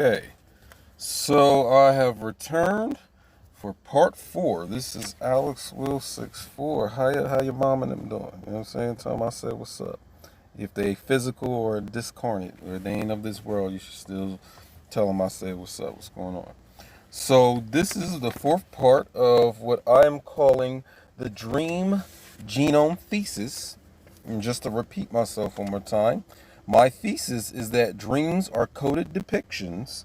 Okay, so I have returned for part 4. This is Alex Will 64. How your mom and them doing? You know what I'm saying? Tell them I said what's up. If they physical or discarnate or they ain't of this world, you should still tell them I said what's up, what's going on. So this is the 4th part of what I am calling the Dream Genome Thesis. And just to repeat myself one more time, my thesis is that dreams are coded depictions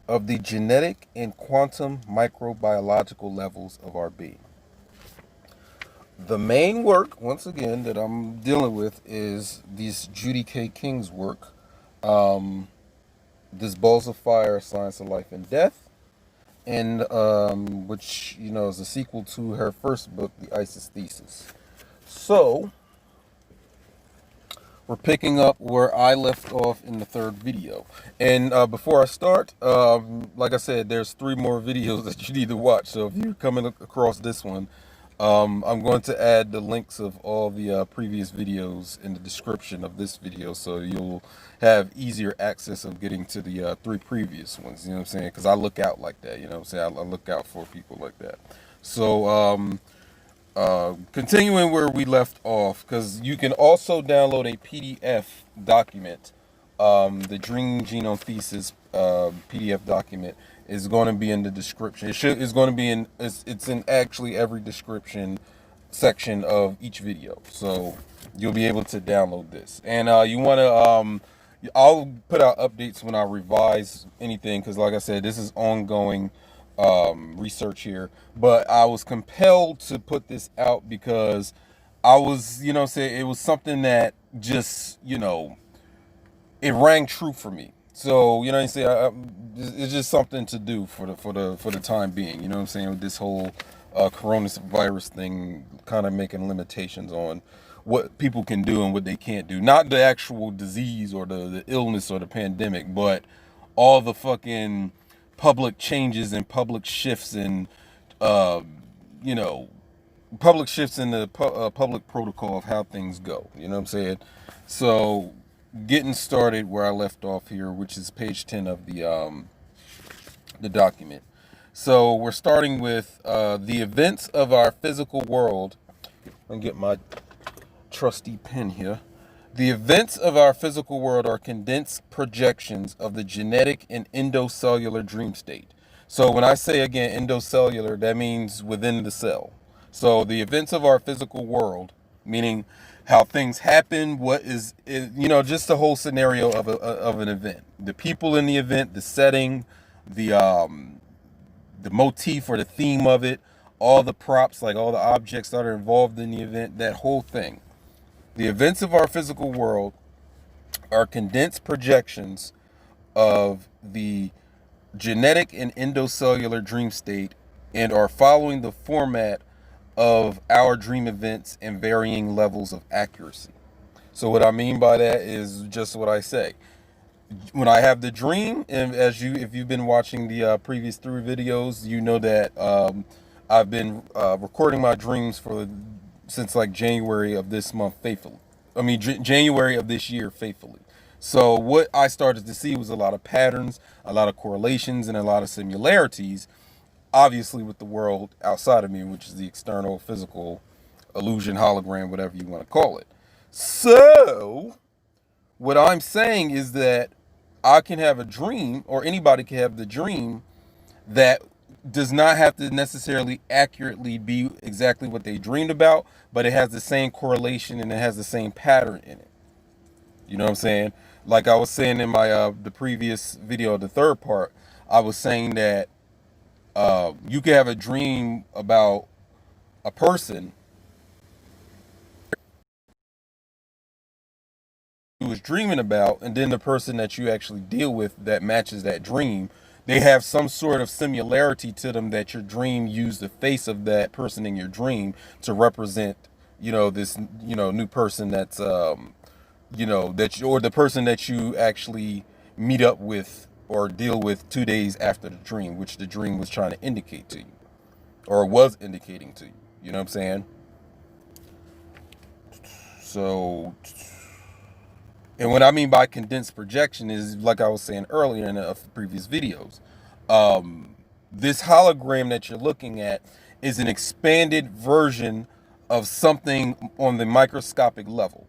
of the genetic and quantum microbiological levels of our being. The main work, once again, that I'm dealing with is this Judy K. King's work, This Balls of Fire, Science of Life and Death, and which, is a sequel to her first book, the Isha Thesis. So, we're picking up where I left off in the 3rd video. And before I start, like I said, there's 3 more videos that you need to watch. So if you're coming across this one, I'm going to add the links of all the previous videos in the description of this video, so you'll have easier access of getting to the 3 previous ones. You know what I'm saying? Because I look out like that. You know what I'm saying? I look out for people like that. So continuing where we left off, because you can also download a PDF document. The Dream Genome Thesis PDF document is going to be in the description. It's going to be in. It's in actually every description section of each video, so you'll be able to download this. And you want to. I'll put out updates when I revise anything, because, like I said, this is ongoing research here, but I was compelled to put this out because I was, say it was something that just, it rang true for me. So, you know what I'm saying, it's just something to do for the time being. You know what I'm saying, with this whole coronavirus thing, kind of making limitations on what people can do and what they can't do. Not the actual disease or the illness or the pandemic, but all the fucking public changes and public shifts and public shifts in the public protocol of how things go. You know what I'm saying? So getting started where I left off here, which is page 10 of the document. So we're starting with the events of our physical world. Let me get my trusty pen here. The events of our physical world are condensed projections of the genetic and endocellular dream state. So when I say, again, endocellular, that means within the cell. So the events of our physical world, meaning how things happen, what is just the whole scenario of an event. The people in the event, the setting, the motif or the theme of it, all the props, like all the objects that are involved in the event, that whole thing. The events of our physical world are condensed projections of the genetic and endocellular dream state and are following the format of our dream events and varying levels of accuracy. So what I mean by that is just what I say. When I have the dream, and if you've been watching the previous 3 videos, you know that I've been recording my dreams since like January of this month faithfully. January of this year faithfully. So what I started to see was a lot of patterns, a lot of correlations, and a lot of similarities, obviously with the world outside of me, which is the external physical illusion, hologram, whatever you want to call it. So what I'm saying is that I can have a dream, or anybody can have the dream, that does not have to necessarily accurately be exactly what they dreamed about, but it has the same correlation and it has the same pattern in it. You know what I'm saying? Like I was saying in my the previous video, the 3rd part, I was saying that you can have a dream about a person who was dreaming about, and then the person that you actually deal with that matches that dream, they have some sort of similarity to them, that your dream used the face of that person in your dream to represent, this, new person that's, or the person that you actually meet up with or deal with 2 days after the dream, which the dream was trying to indicate to you, or was indicating to you. You know what I'm saying? So And what I mean by condensed projection is, like I was saying earlier in the previous videos, this hologram that you're looking at is an expanded version of something on the microscopic level.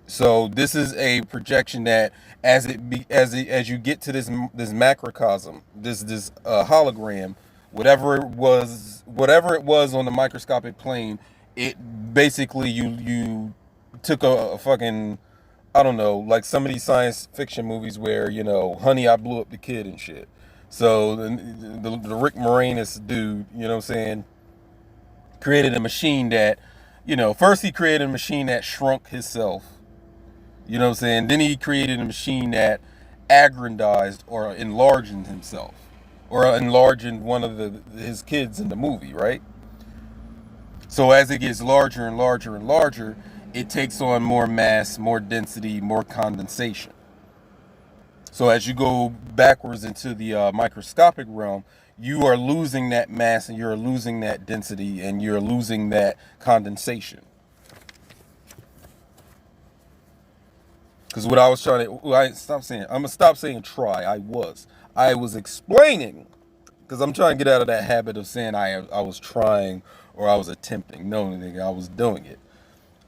So this is a projection that, as you get to this macrocosm, this hologram, whatever it was on the microscopic plane, it basically you took a fucking, I don't know, like some of these science fiction movies where, Honey, I Blew Up the Kid and shit. So the Rick Moranis dude, you know what I'm saying, created a machine that, first he created a machine that shrunk himself. You know what I'm saying? Then he created a machine that aggrandized or enlarged himself, or enlarged one of his kids in the movie, right? So as it gets larger and larger and larger, it takes on more mass, more density, more condensation. So as you go backwards into the microscopic realm, you are losing that mass and you're losing that density and you're losing that condensation. Because what I was trying to, I'm gonna stop saying try. I was explaining, because I'm trying to get out of that habit of saying I was trying or I was attempting. No, nigga, I was doing it.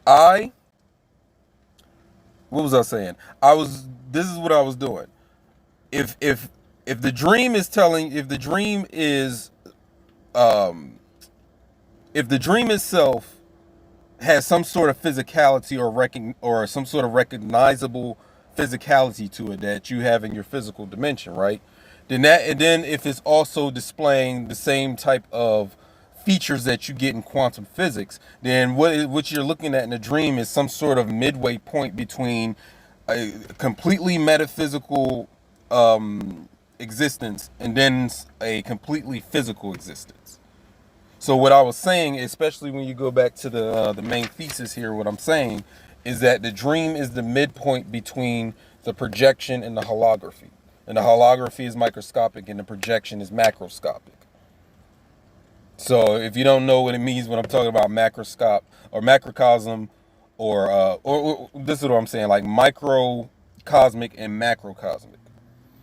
What was I saying? This is what I was doing. If the dream is telling, if the dream itself has some sort of physicality or some sort of recognizable physicality to it that you have in your physical dimension, right? And then if it's also displaying the same type of features that you get in quantum physics, then what you're looking at in a dream is some sort of midway point between a completely metaphysical existence and then a completely physical existence. So what I was saying, especially when you go back to the main thesis here, what I'm saying is that the dream is the midpoint between the projection and the holography. And the holography is microscopic and the projection is macroscopic. So if you don't know what it means when I'm talking about macroscope or macrocosm or this is what I'm saying, like microcosmic and macrocosmic.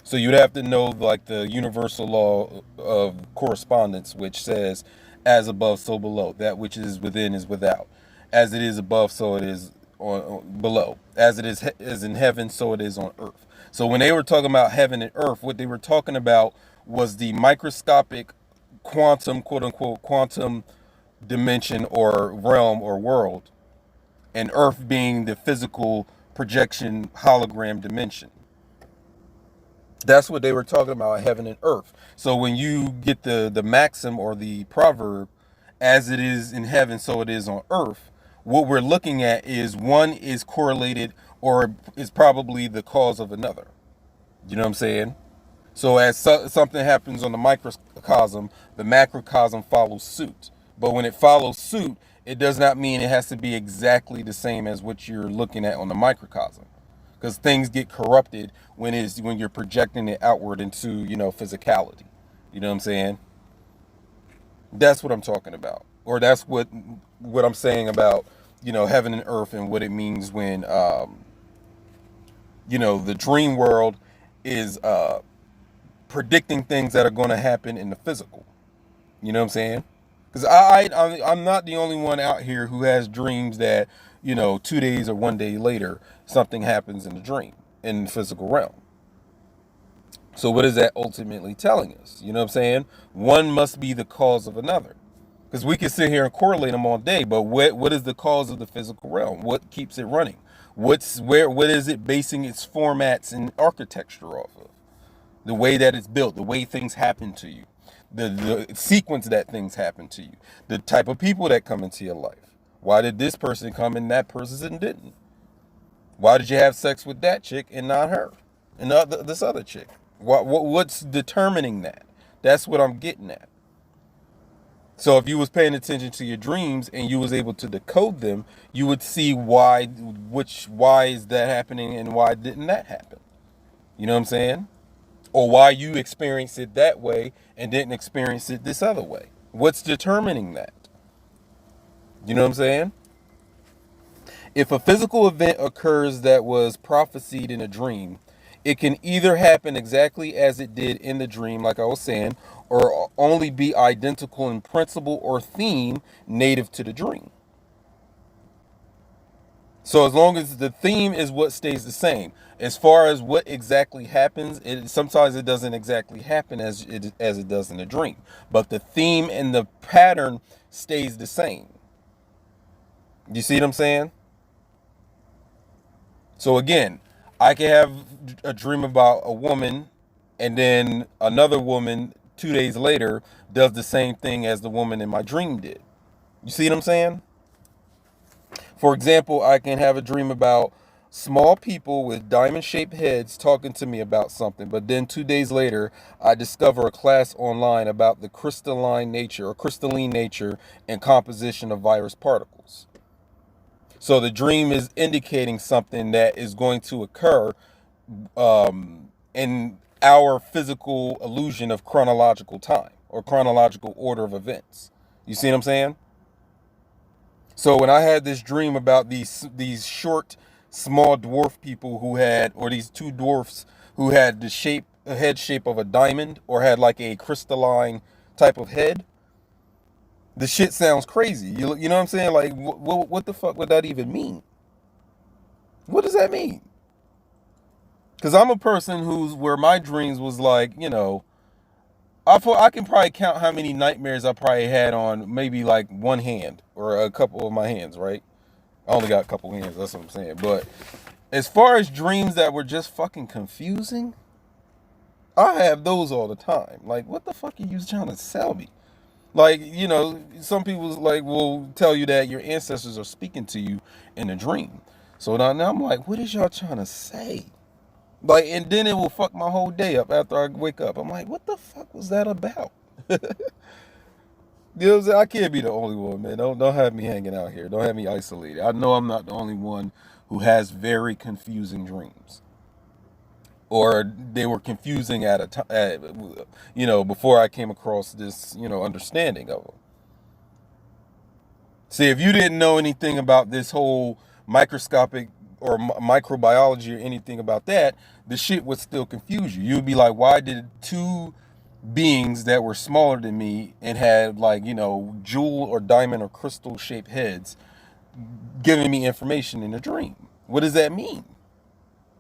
So you'd have to know like the universal law of correspondence, which says, as above, so below. That which is within is without. As it is above, so it is below. As it is in heaven, so it is on earth. So when they were talking about heaven and earth, what they were talking about was the microscopic quantum, quote unquote, quantum dimension or realm or world, and earth being the physical projection hologram dimension. That's what they were talking about, heaven and earth. So when you get the maxim or the proverb, as it is in heaven, so it is on earth, what we're looking at is one is correlated or is probably the cause of another. You know what I'm saying? So as something happens on the microcosm, the macrocosm follows suit. But when it follows suit, it does not mean it has to be exactly the same as what you're looking at on the microcosm. Because things get corrupted when you're projecting it outward into, physicality. You know what I'm saying? That's what I'm talking about. Or that's what I'm saying about, heaven and earth and what it means when the dream world is predicting things that are going to happen in the physical. You know what I'm saying? Because I'm not the only one out here who has dreams that, 2 days or 1 day later, something happens in the dream, in the physical realm. So what is that ultimately telling us? You know what I'm saying? One must be the cause of another. Because we can sit here and correlate them all day, but what is the cause of the physical realm? What keeps it running? What is it basing its formats and architecture off of? The way that it's built, the way things happen to you, the sequence that things happen to you, the type of people that come into your life. Why did this person come and that person didn't? Why did you have sex with that chick and not her? And this other chick? What's determining that? That's what I'm getting at. So if you was paying attention to your dreams and you was able to decode them, you would see why is that happening and why didn't that happen? You know what I'm saying? Or why you experienced it that way and didn't experience it this other way. What's determining that? You know what I'm saying? If a physical event occurs that was prophesied in a dream, it can either happen exactly as it did in the dream, like I was saying, or only be identical in principle or theme native to the dream. So as long as the theme is what stays the same, as far as what exactly happens, sometimes it doesn't exactly happen as it does in a dream, but the theme and the pattern stays the same. You see what I'm saying? So again, I can have a dream about a woman, and then another woman 2 days later does the same thing as the woman in my dream did. You see what I'm saying? For example, I can have a dream about small people with diamond-shaped heads talking to me about something, but then 2 days later, I discover a class online about the crystalline nature and composition of virus particles. So the dream is indicating something that is going to occur in our physical illusion of chronological time or chronological order of events. You see what I'm saying? So when I had this dream about these short, small dwarf people who had, or these two dwarfs who had the head shape of a diamond or had like a crystalline type of head, the shit sounds crazy. You know what I'm saying? Like, what the fuck would that even mean? What does that mean? Because I'm a person where my dreams was like, I can probably count how many nightmares I probably had on maybe like one hand or a couple of my hands, right? I only got a couple of hands, that's what I'm saying. But as far as dreams that were just fucking confusing, I have those all the time. Like, what the fuck are you trying to sell me? Like, some people like will tell you that your ancestors are speaking to you in a dream. So now I'm like, what is y'all trying to say? Like, and then it will fuck my whole day up after I wake up. I'm like, what the fuck was that about? You know what I'm saying? I can't be the only one, man. Don't have me hanging out here. Don't have me isolated. I know I'm not the only one who has very confusing dreams. Or they were confusing at a time, before I came across this, understanding of them. See, if you didn't know anything about this whole microscopic or microbiology or anything about that, the shit would still confuse you. You'd be like, why did two beings that were smaller than me and had like, jewel or diamond or crystal shaped heads giving me information in a dream? What does that mean?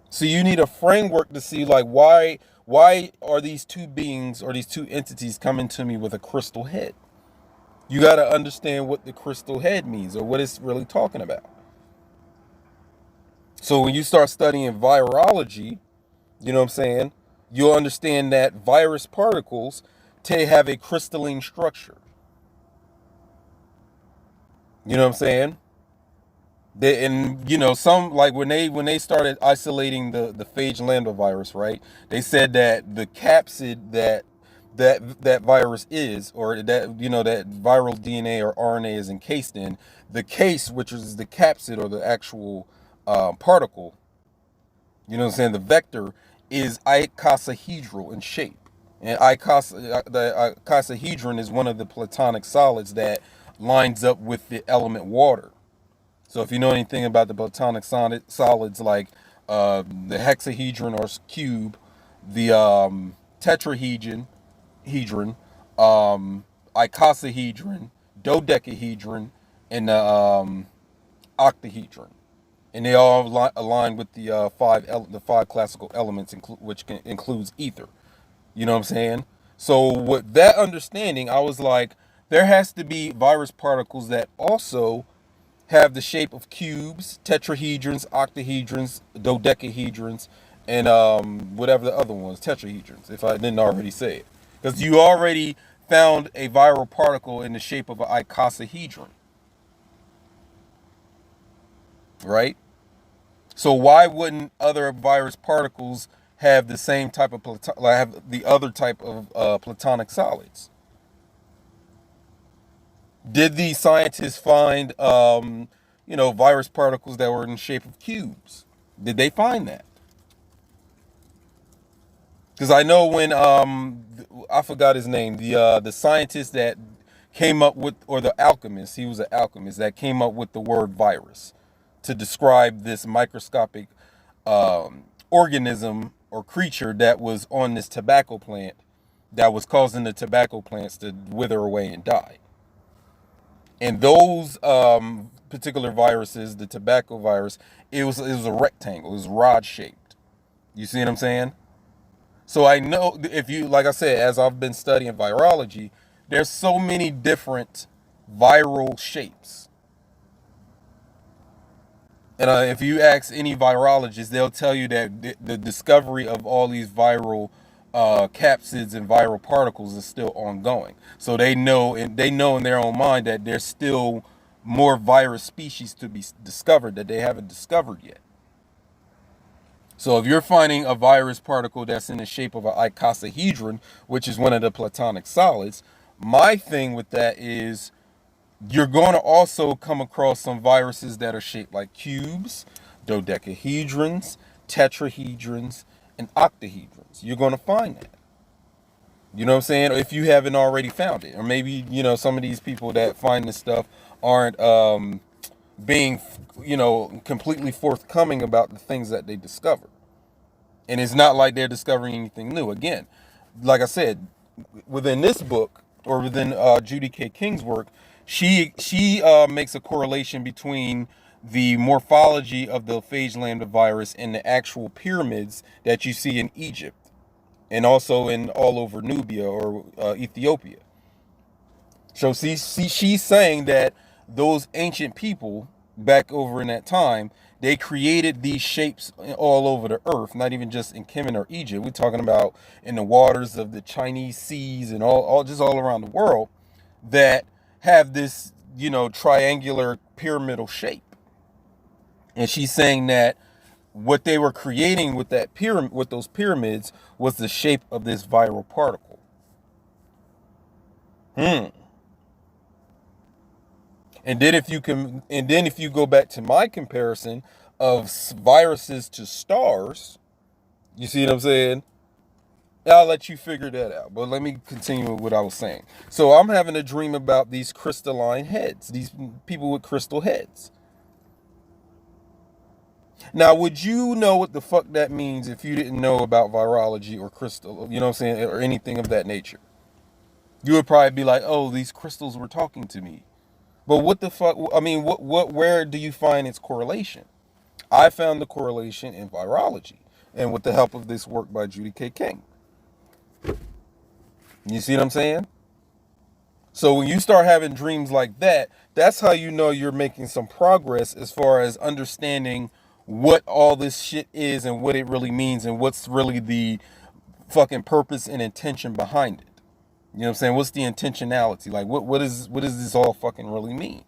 So you need a framework to see like why are these two beings or these two entities coming to me with a crystal head? You got to understand what the crystal head means or what it's really talking about. So when you start studying virology, you know what I'm saying, you'll understand that virus particles have a crystalline structure. You know what I'm saying? Some, like when they started isolating the phage lambda virus, right? They said that the capsid that virus is, or that that viral DNA or RNA is encased in, the case, which is the capsid or the actual particle, you know what I'm saying, the vector is icosahedral in shape. And the icosahedron is one of the platonic solids that lines up with the element water. So if you know anything about the platonic solids like the hexahedron or cube, the tetrahedron, icosahedron, dodecahedron, and the octahedron, and they all align with the five classical elements, which includes ether. You know what I'm saying? So with that understanding, I was like, there has to be virus particles that also have the shape of cubes, tetrahedrons, octahedrons, dodecahedrons, and whatever the other ones, tetrahedrons, if I didn't already say it. Because you already found a viral particle in the shape of an icosahedron. Right? So why wouldn't other virus particles have the same type of have the other type of platonic solids? Did these scientists find virus particles that were in the shape of cubes? Did they find that? Because I know when I forgot his name, the scientist that came up with, or the alchemist, he was an alchemist that came up with the word virus to describe this microscopic organism or creature that was on this tobacco plant that was causing the tobacco plants to wither away and die. And those particular viruses, the tobacco virus, it was a rectangle. It was rod shaped. You see what I'm saying? So I know if you, like I said, as I've been studying virology, there's so many different viral shapes. And if you ask any virologist, they'll tell you that the discovery of all these viral capsids and viral particles is still ongoing. So they know in their own mind that there's still more virus species to be discovered that they haven't discovered yet. So if you're finding a virus particle that's in the shape of an icosahedron, which is one of the platonic solids, my thing with that is you're going to also come across some viruses that are shaped like cubes, dodecahedrons, tetrahedrons, and octahedrons. You're going to find that. You know what I'm saying? If you haven't already found it. Or maybe, some of these people that find this stuff aren't being, completely forthcoming about the things that they discover. And it's not like they're discovering anything new. Again, like I said, within this book, or within Judy K. King's work, she makes a correlation between the morphology of the phage lambda virus and the actual pyramids that you see in Egypt and also in all over Nubia or Ethiopia. So she's saying that those ancient people back over in that time, they created these shapes all over the earth, not even just in Kemet or Egypt. We're talking about in the waters of the Chinese seas and all around the world that have this, triangular pyramidal shape. And she's saying that what they were creating with that pyramid, with those pyramids, was the shape of this viral particle. And then if you go back to my comparison of viruses to stars, you see what I'm saying? I'll let you figure that out. But let me continue with what I was saying. So I'm having a dream about these crystalline heads, these people with crystal heads. Now, would you know what the fuck that means if you didn't know about virology or crystal, you know what I'm saying, or anything of that nature? You would probably be like, oh, these crystals were talking to me. But what the fuck, where do you find its correlation? I found the correlation in virology and with the help of this work by Judy K. King. You see what I'm saying? So when you start having dreams like that, that's how you know you're making some progress as far as understanding what all this shit is and what it really means and what's really the fucking purpose and intention behind it. You know what I'm saying? What's the intentionality? Like, what does this all fucking really mean?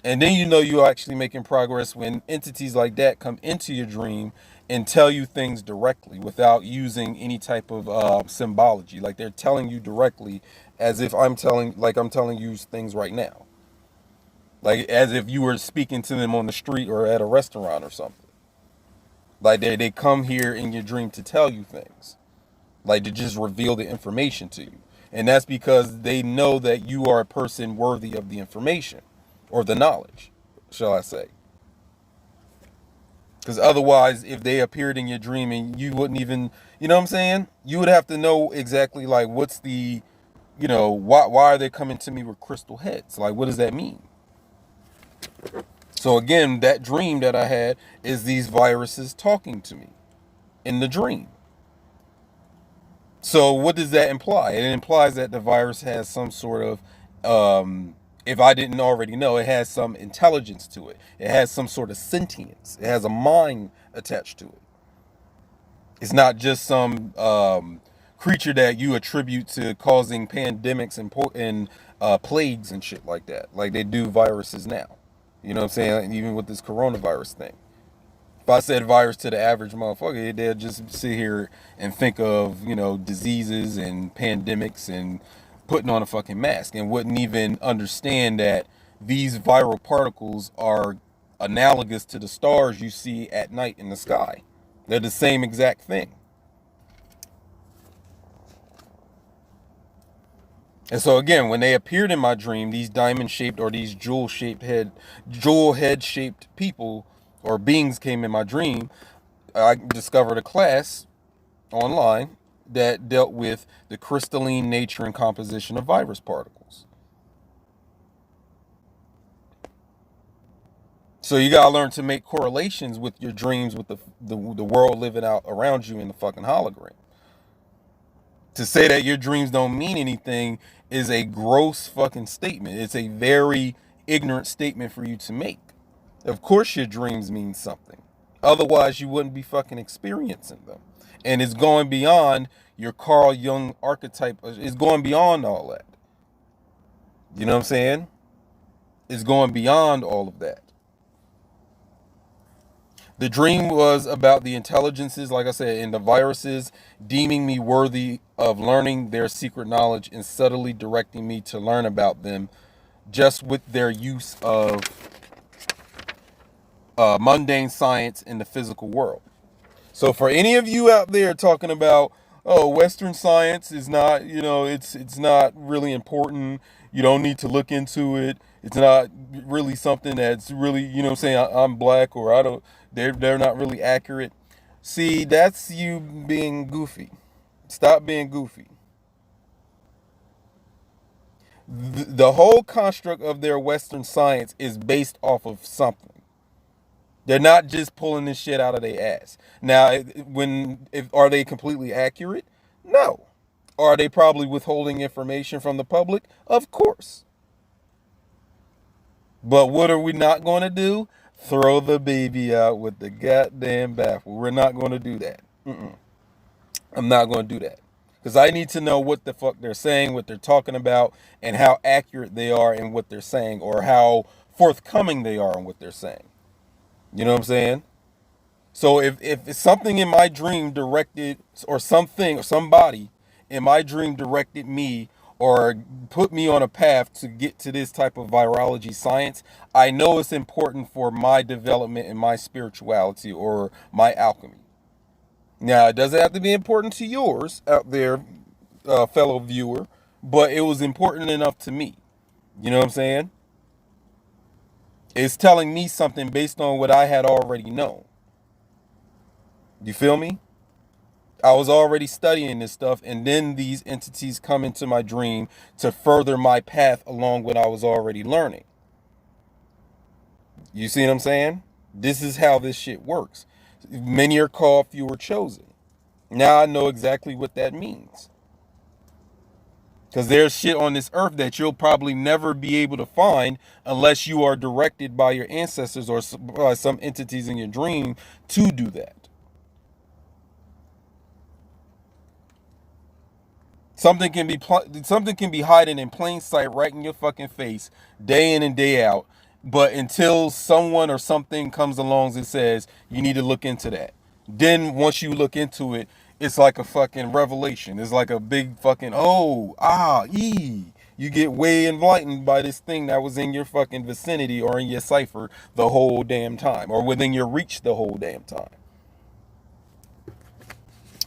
And then you're actually making progress when entities like that come into your dream and tell you things directly without using any type of symbology. Like they're telling you directly as if I'm telling you things right now. Like as if you were speaking to them on the street or at a restaurant or something. Like they come here in your dream to tell you things. Like to just reveal the information to you. And that's because they know that you are a person worthy of the information or the knowledge, shall I say. Because otherwise, if they appeared in your dream and you wouldn't even, you know what I'm saying? You would have to know exactly like what's the, why are they coming to me with crystal heads? Like, what does that mean? So again, that dream that I had is these viruses talking to me in the dream. So what does that imply? It implies that the virus has some sort of, if I didn't already know, it has some intelligence to it. It has some sort of sentience. It has a mind attached to it. It's not just some creature that you attribute to causing pandemics and plagues and shit like that, like they do viruses now. You know what I'm saying? Even with this coronavirus thing. If I said virus to the average motherfucker, they'll just sit here and think of, diseases and pandemics and putting on a fucking mask and wouldn't even understand that these viral particles are analogous to the stars you see at night in the sky. They're the same exact thing. And so again, when they appeared in my dream, these diamond-shaped or these jewel head-shaped people or beings came in my dream, I discovered a class online that dealt with the crystalline nature and composition of virus particles. So you gotta learn to make correlations with your dreams with the world living out around you in the fucking hologram. To say that your dreams don't mean anything is a gross fucking statement. It's a very ignorant statement for you to make. Of course your dreams mean something. Otherwise you wouldn't be fucking experiencing them. And it's going beyond your Carl Jung archetype. It's going beyond all that. You know what I'm saying? It's going beyond all of that. The dream was about the intelligences, like I said, and the viruses deeming me worthy of learning their secret knowledge and subtly directing me to learn about them just with their use of mundane science in the physical world. So for any of you out there talking about, oh, Western science is not, it's not really important. You don't need to look into it. It's not really something that's really, saying I'm black or I don't, they're not really accurate. See, that's you being goofy. Stop being goofy. The whole construct of their Western science is based off of something. They're not just pulling this shit out of their ass. Now, are they completely accurate? No. Are they probably withholding information from the public? Of course. But what are we not going to do? Throw the baby out with the goddamn bathwater. We're not going to do that. I'm not going to do that. Because I need to know what the fuck they're saying, what they're talking about, and how accurate they are in what they're saying, or how forthcoming they are in what they're saying. You know what I'm saying? So if it's something in my dream directed, or something, or somebody in my dream directed me, or put me on a path to get to this type of virology science, I know it's important for my development and my spirituality or my alchemy. Now, it doesn't have to be important to yours out there, fellow viewer, but it was important enough to me. You know what I'm saying? It's telling me something based on what I had already known. You feel me? I was already studying this stuff, and then these entities come into my dream to further my path along what I was already learning. You see what I'm saying? This is how this shit works. Many are called, few are chosen. Now I know exactly what that means. Because there's shit on this earth that you'll probably never be able to find unless you are directed by your ancestors or by some entities in your dream to do that. Something can be hiding in plain sight right in your fucking face, day in and day out. But until someone or something comes along and says, you need to look into that. Then once you look into it, it's like a fucking revelation. It's like a big fucking, you get way enlightened by this thing that was in your fucking vicinity or in your cipher the whole damn time, or within your reach the whole damn time.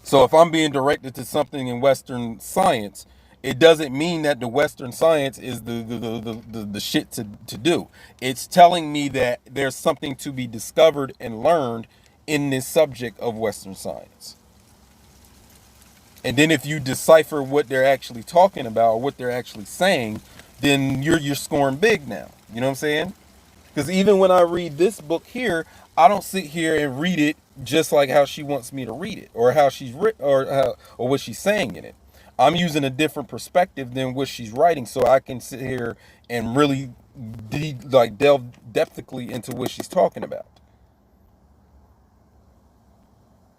So if I'm being directed to something in Western science, it doesn't mean that the Western science is the shit to do. It's telling me that there's something to be discovered and learned in this subject of Western science. And then if you decipher what they're actually talking about or what they're actually saying, then you're scoring big now. You know what I'm saying? Because even when I read this book here, I don't sit here and read it just like how she wants me to read it, or how she's written, or what she's saying in it. I'm using a different perspective than what she's writing, so I can sit here and really delve depthically into what she's talking about.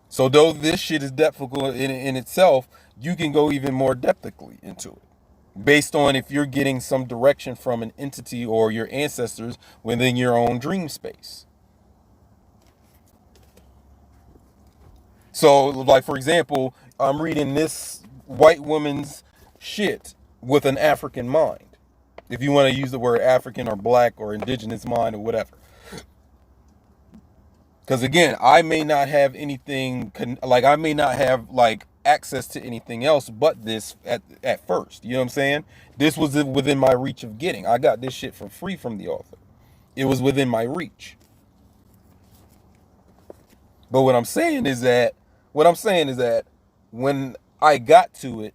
So though this shit is depthful in itself, you can go even more depthically into it, based on if you're getting some direction from an entity or your ancestors within your own dream space. So, like, for example, I'm reading this white woman's shit with an African mind. If you want to use the word African or black or indigenous mind or whatever. Because again, I may not have anything, I may not have like access to anything else but this at first. You know what I'm saying? This was within my reach of getting. I got this shit for free from the author. It was within my reach. But what I'm saying is that when I got to it,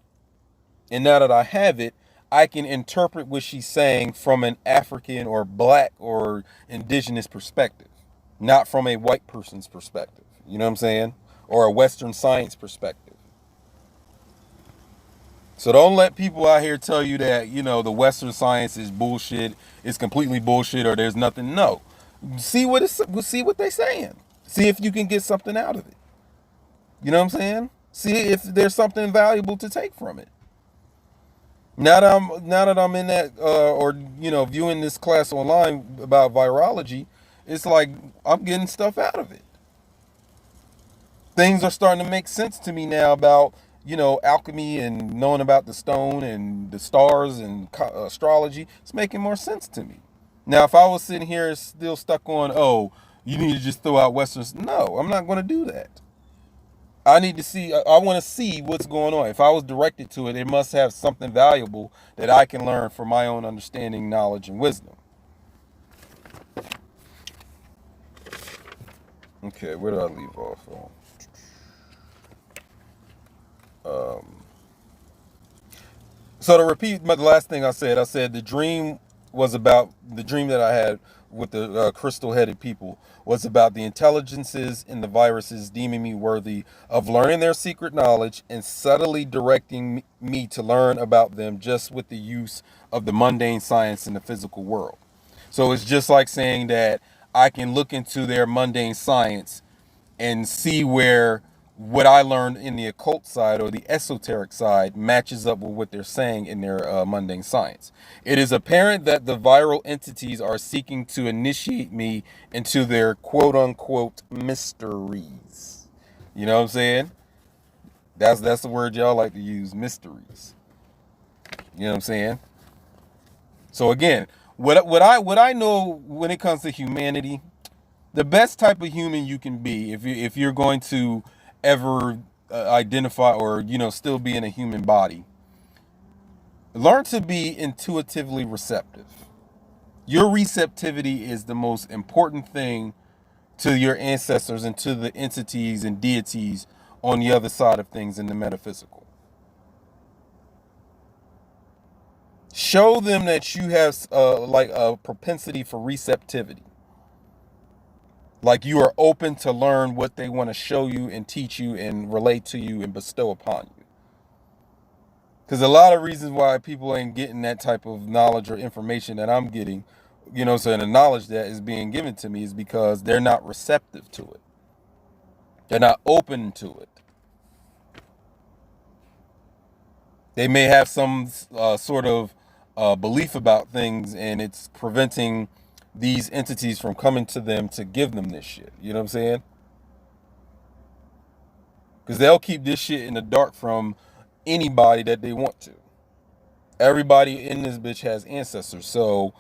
and now that I have it, I can interpret what she's saying from an African or black or indigenous perspective, not from a white person's perspective. You know what I'm saying? Or a Western science perspective. So don't let people out here tell you that, the Western science is bullshit, it's completely bullshit, or there's nothing. No. See what they're saying. See if you can get something out of it. You know what I'm saying? See if there's something valuable to take from it. Now that I'm in that viewing this class online about virology, it's like I'm getting stuff out of it. Things are starting to make sense to me now about alchemy and knowing about the stone and the stars and astrology. It's making more sense to me. Now, if I was sitting here still stuck on, oh, you need to just throw out Westerns, no, I'm not going to do that. I need to see, I want to see what's going on. If I was directed to it, it must have something valuable that I can learn for my own understanding, knowledge, and wisdom. Okay, where did I leave off on? So to repeat the last thing I said the dream that I had with the crystal-headed people was about the intelligences in the viruses deeming me worthy of learning their secret knowledge and subtly directing me to learn about them just with the use of the mundane science in the physical world. So it's just like saying that I can look into their mundane science and see where what I learned in the occult side or the esoteric side matches up with what they're saying in their mundane science. It is apparent that the viral entities are seeking to initiate me into their quote-unquote mysteries. You know what I'm saying? That's the word y'all like to use, mysteries. You know what I'm saying? So again, what I know when it comes to humanity, the best type of human you can be if you're going to ever identify or still be in a human body, learn to be intuitively receptive. Your receptivity is the most important thing to your ancestors and to the entities and deities on the other side of things in the metaphysical. Show them that you have like a propensity for receptivity. Like you are open to learn what they want to show you and teach you and relate to you and bestow upon you. Because a lot of reasons why people ain't getting that type of knowledge or information that I'm getting, so the knowledge that is being given to me is because they're not receptive to it. They're not open to it. They may have some sort of belief about things, and it's preventing these entities from coming to them to give them this shit. You know what I'm saying? Because they'll keep this shit in the dark from anybody that they want to. Everybody in this bitch has ancestors, so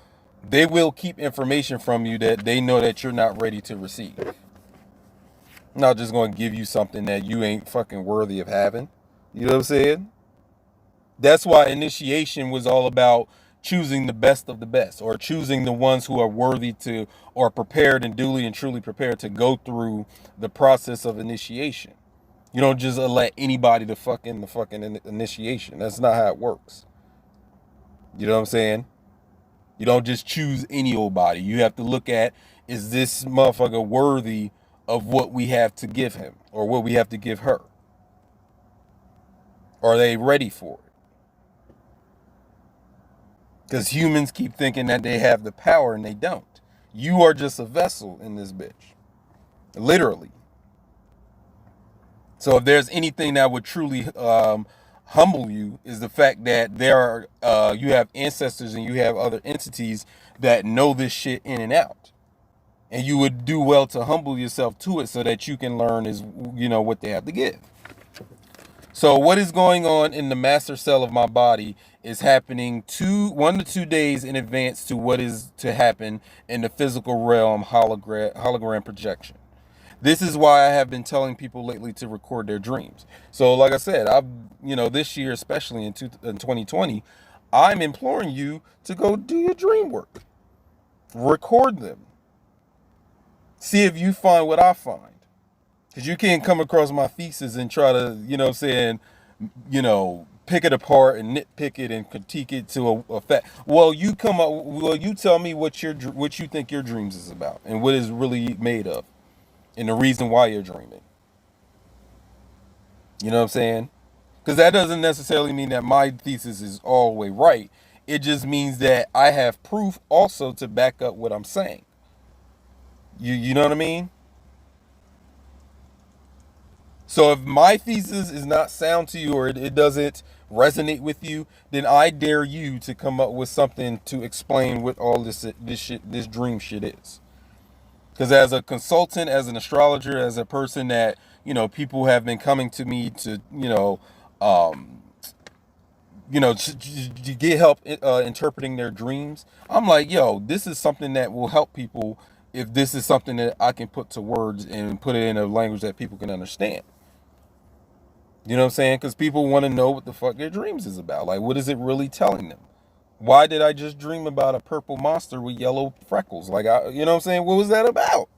they will keep information from you that they know that you're not ready to receive. I'm not just going to give you something that you ain't fucking worthy of having. You know what I'm saying? That's why initiation was all about choosing the best of the best, or choosing the ones who are worthy to, or prepared and duly and truly prepared to go through the process of initiation. You don't just let anybody to fuck in the fucking initiation. That's not how it works. You know what I'm saying? You don't just choose any old body. You have to look at, is this motherfucker worthy of what we have to give him or what we have to give her? Are they ready for it? Because humans keep thinking that they have the power and they don't. You are just a vessel in this bitch. Literally. So if there's anything that would truly humble you, is the fact that there are you have ancestors and you have other entities that know this shit in and out. And you would do well to humble yourself to it so that you can learn what they have to give. So what is going on in the master cell of my body is happening 1 to 2 days in advance to what is to happen in the physical realm hologram projection. This is why I have been telling people lately to record their dreams. So like I said, this year, especially in 2020, I'm imploring you to go do your dream work. Record them. See if you find what I find. Because you can't come across my thesis and try to, pick it apart and nitpick it and critique it to a fact. Well, you tell me what you think your dreams is about and what it's really made of and the reason why you're dreaming. You know what I'm saying? Because that doesn't necessarily mean that my thesis is all the way right. It just means that I have proof also to back up what I'm saying. You know what I mean? So if my thesis is not sound to you or it doesn't resonate with you, then I dare you to come up with something to explain what all this dream shit is. Because as a consultant, as an astrologer, as a person that people have been coming to me to um, to get help interpreting their dreams. I'm like, yo, this is something that will help people if this is something that I can put to words and put it in a language that people can understand. You know what I'm saying? Because people want to know what the fuck their dreams is about. Like, what is it really telling them? Why did I just dream about a purple monster with yellow freckles? Like, you know what I'm saying? What was that about?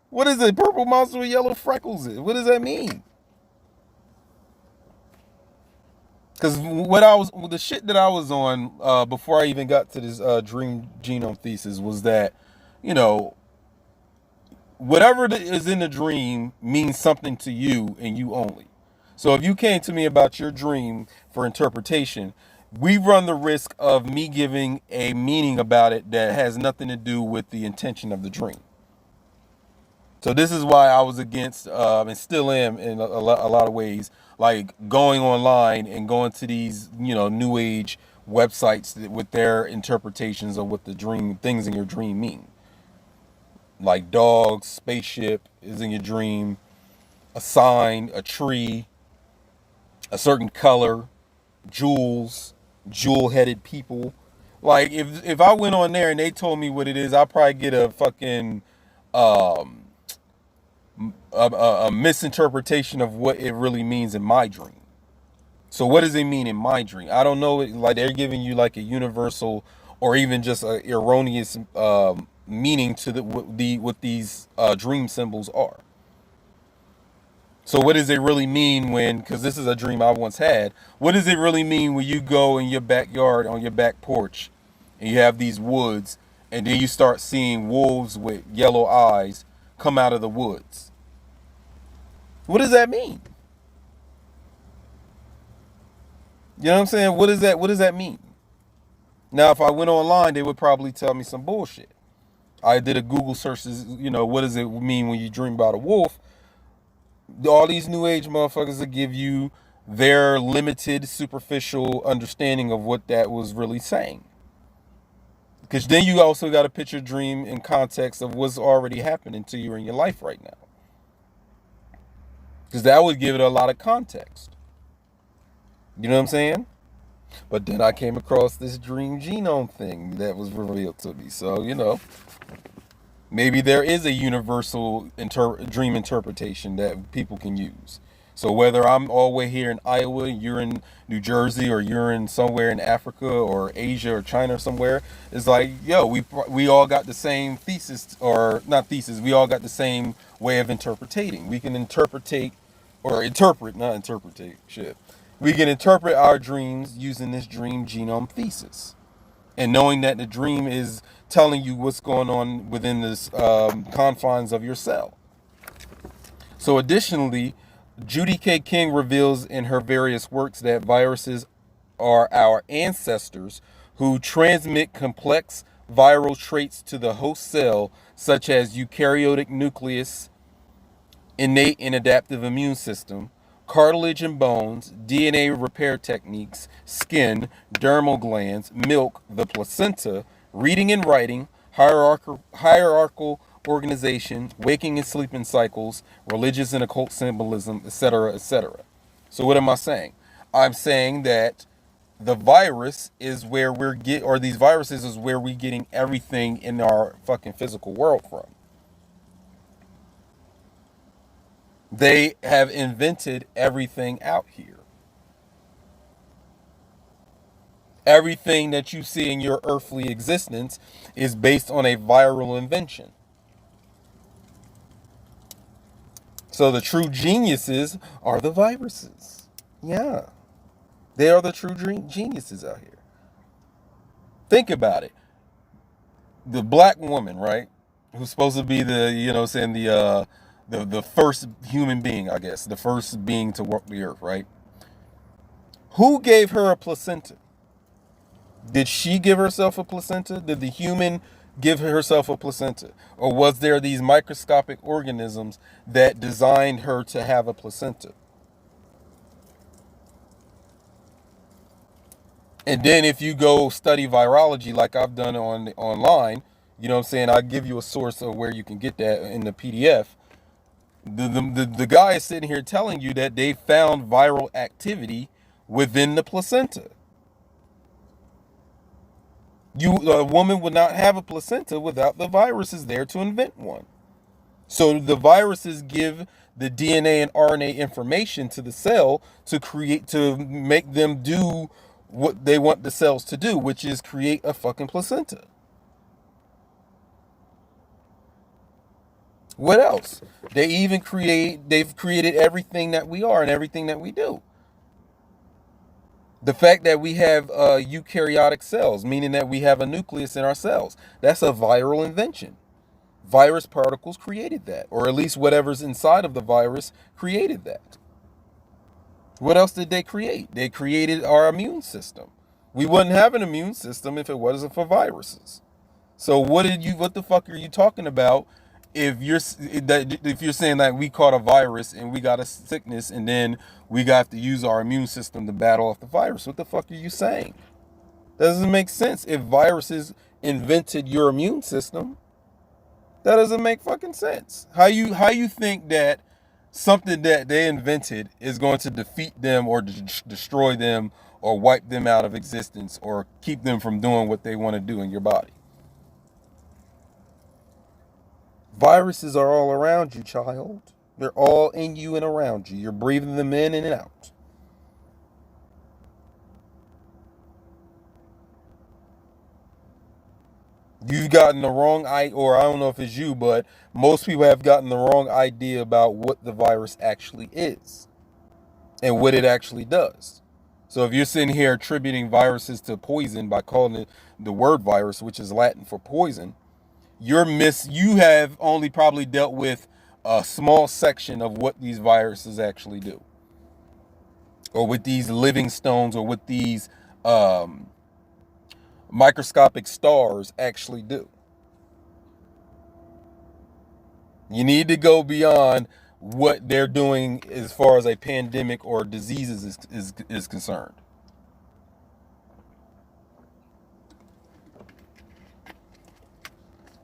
What is it? Purple monster with yellow freckles? What does that mean? Because the shit that I was on before I even got to this dream genome thesis was that, you know, whatever is in the dream means something to you and you only. So if you came to me about your dream for interpretation, we run the risk of me giving a meaning about it that has nothing to do with the intention of the dream. So this is why I was against, and still am in a lot of ways, like going online and going to these, new age websites with their interpretations of what the dream things in your dream mean. Like dogs, spaceship is in your dream, a sign, a tree, a certain color, jewels, jewel-headed people. Like if I went on there and they told me what it is, I'd probably get a fucking um a misinterpretation of what it really means in my dream. So what does it mean in my dream? I don't know. Like they're giving you like a universal or even just a erroneous meaning to what these dream symbols are. So what does it really mean when? Because this is a dream I once had. What does it really mean when you go in your backyard on your back porch, and you have these woods, and then you start seeing wolves with yellow eyes come out of the woods? What does that mean? You know what I'm saying? What does that mean? Now, if I went online, they would probably tell me some bullshit. I did a Google search, what does it mean when you dream about a wolf? All these new age motherfuckers that give you their limited, superficial understanding of what that was really saying. Because then you also got to put your dream in context of what's already happening to you in your life right now. Because that would give it a lot of context. You know what I'm saying? But then I came across this dream genome thing that was revealed to me. So, maybe there is a universal dream interpretation that people can use. So whether I'm all the way here in Iowa, you're in New Jersey, or you're in somewhere in Africa or Asia or China or somewhere, it's like, yo, we all got the same thesis, or not thesis, we all got the same way of interpreting. We can not interpretate, shit. We can interpret our dreams using this dream genome thesis. And knowing that the dream is telling you what's going on within this confines of your cell. So additionally, Judy K. King reveals in her various works that viruses are our ancestors who transmit complex viral traits to the host cell, such as eukaryotic nucleus, innate and adaptive immune system, cartilage and bones, DNA repair techniques, skin, dermal glands, milk, the placenta, reading and writing, hierarchical organization, waking and sleeping cycles, religious and occult symbolism, etc., etc. So what am I saying? I'm saying that the virus is where these viruses is where we're getting everything in our fucking physical world from. They have invented everything out here. Everything that you see in your earthly existence is based on a viral invention. So the true geniuses are the viruses. Yeah, they are the true geniuses out here. Think about it. The black woman, right, who's supposed to be the, saying the first human being, I guess, the first being to walk the earth, right? Who gave her a placenta? Did she give herself a placenta? Did the human give herself a placenta? Or was there these microscopic organisms that designed her to have a placenta? And then if you go study virology like I've done online, I give you a source of where you can get that in the PDF. The guy is sitting here telling you that they found viral activity within the placenta. A woman would not have a placenta without the viruses there to invent one. So the viruses give the DNA and RNA information to the cell to make them do what they want the cells to do, which is create a fucking placenta. What else? They've created everything that we are and everything that we do. The fact that we have eukaryotic cells, meaning that we have a nucleus in our cells, that's a viral invention. Virus particles created that, or at least whatever's inside of the virus created that. What else did they create? They created our immune system. We wouldn't have an immune system if it wasn't for viruses. So what the fuck are you talking about if you're saying that we caught a virus and we got a sickness and then we got to use our immune system to battle off the virus? What the fuck are you saying? That doesn't make sense. If viruses invented your immune system, that doesn't make fucking sense. How you think that something that they invented is going to defeat them or destroy them or wipe them out of existence or keep them from doing what they want to do in your body? Viruses are all around you, child. They're all in you and around you. You're breathing them in and out. You've gotten the wrong idea, or I don't know if it's you, but most people have gotten the wrong idea about what the virus actually is and what it actually does. So if you're sitting here attributing viruses to poison by calling it the word virus, which is Latin for poison, you have only probably dealt with a small section of what these viruses actually do, or with these living stones, or what these microscopic stars actually do. You need to go beyond what they're doing as far as a pandemic or diseases is concerned.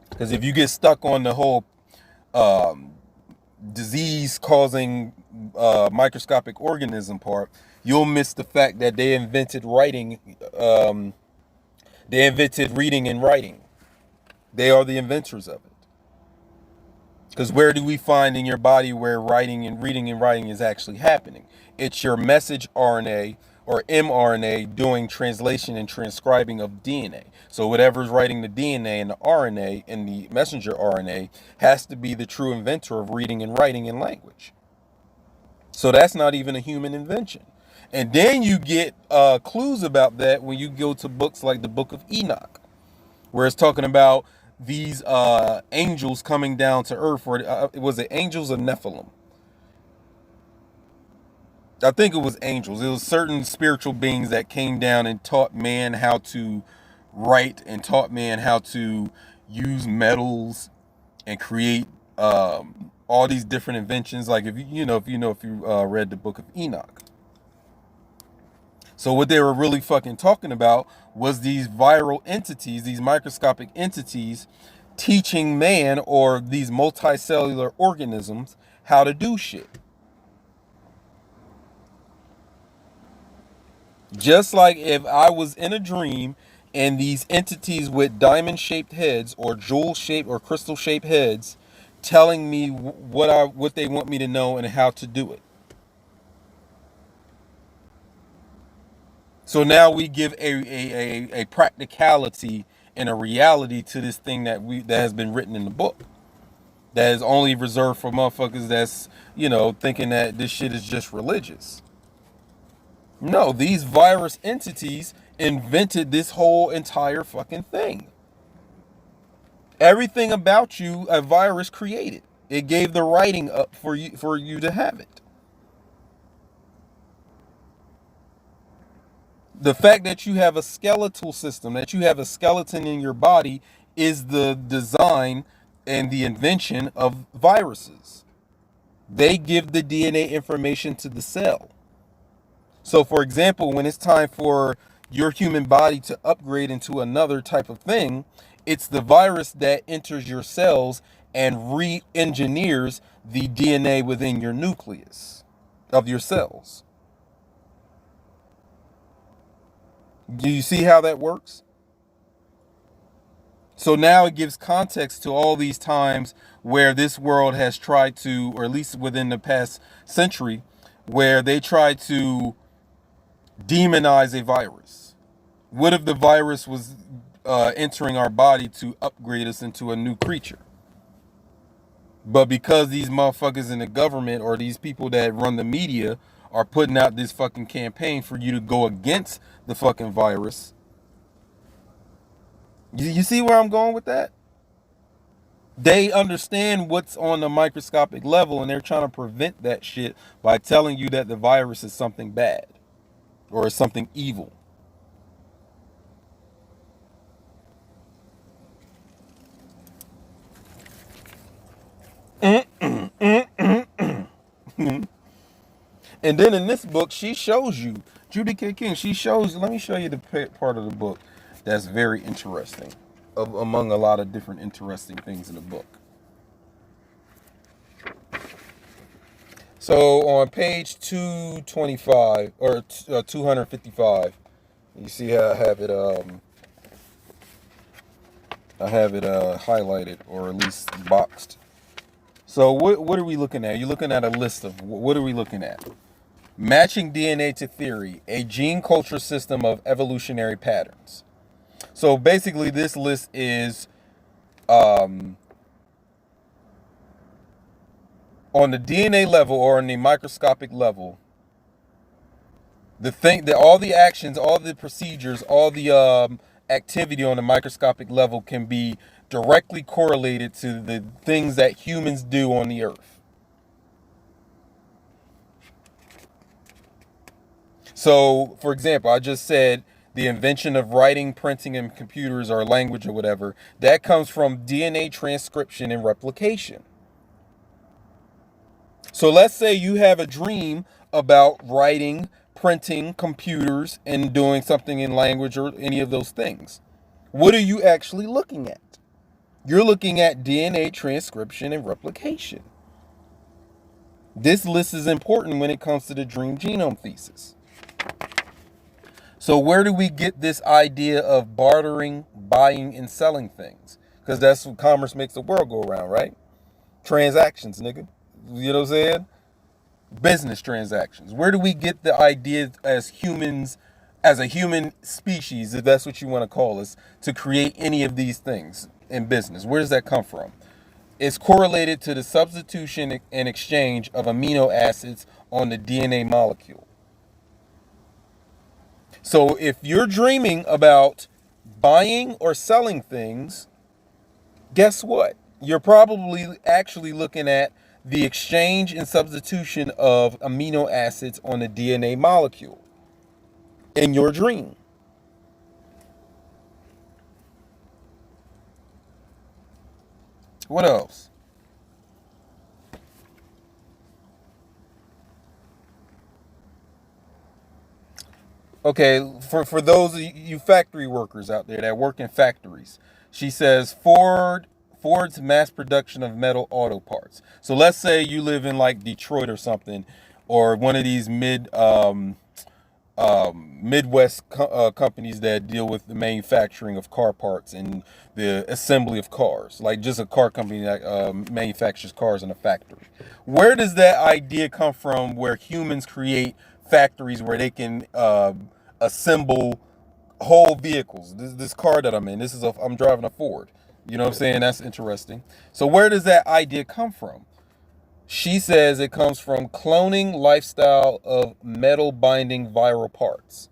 Because if you get stuck on the whole disease-causing microscopic organism part, you'll miss the fact that they invented writing. They invented reading and writing. They are the inventors of it. Because where do we find in your body where reading and writing is actually happening? It's your message RNA or mRNA doing translation and transcribing of DNA. So whatever's writing the DNA and the RNA and the messenger RNA has to be the true inventor of reading and writing in language. So that's not even a human invention. And then you get clues about that when you go to books like the Book of Enoch, where it's talking about these angels coming down to earth, or was it angels or Nephilim? I think it was angels. It was certain spiritual beings that came down and taught man how to write and taught man how to use metals and create all these different inventions. Like if you read the Book of Enoch. So what they were really fucking talking about was these viral entities, these microscopic entities, teaching man or these multicellular organisms how to do shit. Just like if I was in a dream and these entities with diamond-shaped heads or jewel-shaped or crystal-shaped heads telling me what they want me to know and how to do it. So now we give a practicality and a reality to this thing that has been written in the book. That is only reserved for motherfuckers that's, thinking that this shit is just religious. No, these virus entities invented this whole entire fucking thing. Everything about you, a virus created. It gave the writing up for you to have it. The fact that you have a skeletal system, that you have a skeleton in your body, is the design and the invention of viruses. They give the DNA information to the cell. So, for example, when it's time for your human body to upgrade into another type of thing, it's the virus that enters your cells and re-engineers the DNA within your nucleus of your cells. Do you see how that works? So now it gives context to all these times where this world has tried to, or at least within the past century, where they tried to demonize a virus. What if the virus was entering our body to upgrade us into a new creature? But because these motherfuckers in the government or these people that run the media are putting out this fucking campaign for you to go against the fucking virus. You see where I'm going with that? They understand what's on the microscopic level, and they're trying to prevent that shit by telling you that the virus is something bad or is something evil. And then in this book, she shows you, Judy K. King, she shows, let me show you the part of the book that's very interesting, among a lot of different interesting things in the book. So on page 225, or 255, you see how I have it highlighted, or at least boxed. So what are we looking at? You're looking at a list of, what are we looking at? Matching DNA to theory, a gene culture system of evolutionary patterns. So basically this list is on the DNA level, or on the microscopic level, the thing that all the actions, all the procedures, all the activity on the microscopic level can be directly correlated to the things that humans do on the earth. So, for example, I just said the invention of writing, printing, and computers, or language or whatever, that comes from DNA transcription and replication. So let's say you have a dream about writing, printing, computers, and doing something in language or any of those things. What are you actually looking at? You're looking at DNA transcription and replication. This list is important when it comes to the dream genome thesis. So where do we get this idea of bartering, buying, and selling things? Because that's what commerce makes the world go around, right? Transactions, nigga. You know what I'm saying? Business transactions. Where do we get the idea as humans, as a human species, if that's what you want to call us, to create any of these things in business? Where does that come from? It's correlated to the substitution and exchange of amino acids on the DNA molecule. So if you're dreaming about buying or selling things, guess what? You're probably actually looking at the exchange and substitution of amino acids on the DNA molecule in your dream. What else? Okay, for those of you factory workers out there that work in factories, she says Ford's mass production of metal auto parts. So let's say you live in like Detroit or something, or one of these Midwest companies that deal with the manufacturing of car parts and the assembly of cars, like just a car company that manufactures cars in a factory. Where does that idea come from where humans create factories where they can assemble whole vehicles? This car that I'm in, I'm driving a Ford. You know what I'm saying? That's interesting. So where does that idea come from? She says it comes from cloning lifestyle of metal binding viral parts.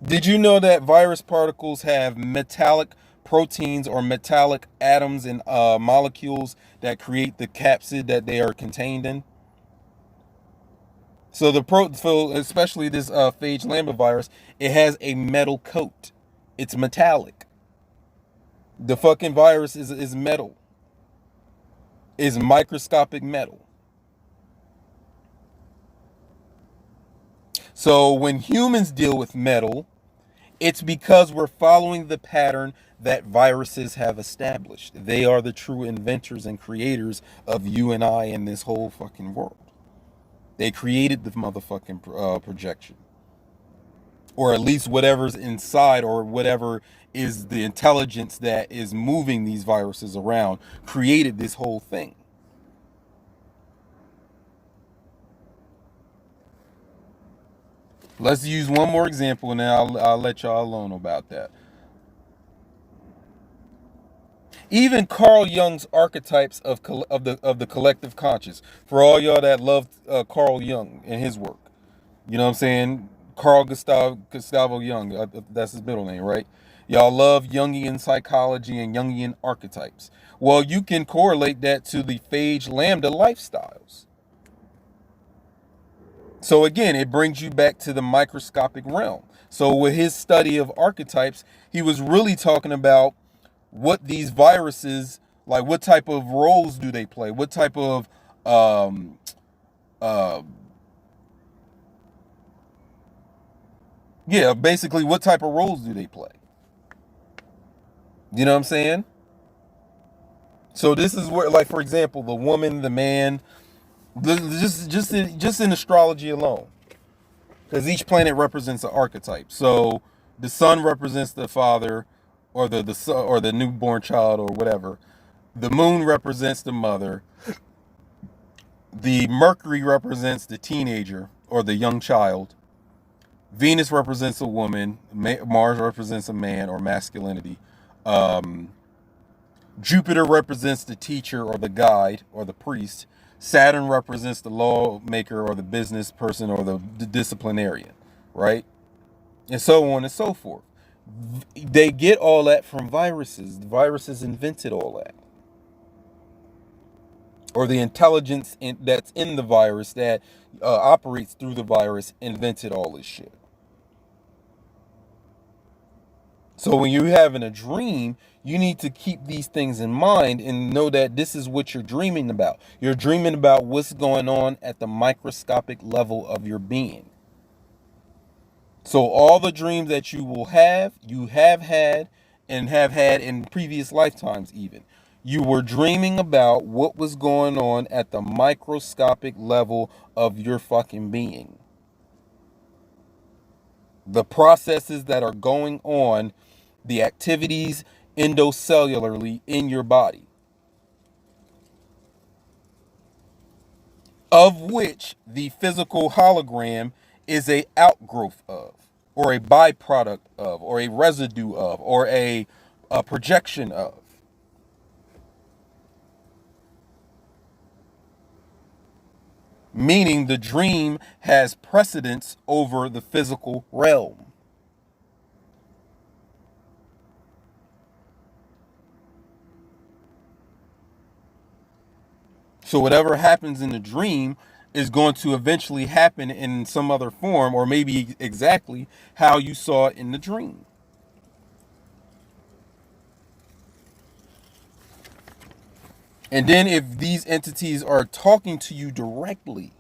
Did you know that virus particles have metallic proteins or metallic atoms and molecules that create the capsid that they are contained in? So especially this phage lambda virus, it has a metal coat. It's metallic. The fucking virus is metal. Is microscopic metal. So when humans deal with metal, it's because we're following the pattern that viruses have established. They are the true inventors and creators of you and I in this whole fucking world. They created the motherfucking projection. Or at least whatever's inside, or whatever is the intelligence that is moving these viruses around, created this whole thing. Let's use one more example, and then I'll let y'all alone about that. Even Carl Jung's archetypes of the collective conscious. For all y'all that loved Carl Jung and his work, you know what I'm saying? Gustavo Jung, that's his middle name, right? Y'all love Jungian psychology and Jungian archetypes. Well, you can correlate that to the phage lambda lifestyles. So again, it brings you back to the microscopic realm. So with his study of archetypes, he was really talking about what these viruses, like what type of roles do they play? What type of um uh yeah, basically what type of roles do they play? You know what I'm saying? So this is where, like, for example, the woman, the man, just in astrology alone, because each planet represents an archetype. So the sun represents the father, or the son, or the newborn child, or whatever. The moon represents the mother. The Mercury represents the teenager or the young child. Venus represents a woman. Mars represents a man or masculinity. Um, Jupiter represents the teacher or the guide or the priest. Saturn represents the lawmaker or the business person or the disciplinarian, right? And so on and so forth. They get all that from viruses. The viruses invented all that. Or the intelligence that's in the virus that operates through the virus invented all this shit. So when you're having a dream, you need to keep these things in mind and know that this is what you're dreaming about. You're dreaming about what's going on at the microscopic level of your being. So all the dreams that you have had, and have had in previous lifetimes even. You were dreaming about what was going on at the microscopic level of your fucking being. The processes that are going on, the activities endocellularly in your body, of which the physical hologram is a outgrowth of, or a byproduct of, or a residue of, or a projection of. Meaning the dream has precedence over the physical realm. So whatever happens in the dream is going to eventually happen in some other form, or maybe exactly how you saw it in the dream. And then if these entities are talking to you directly,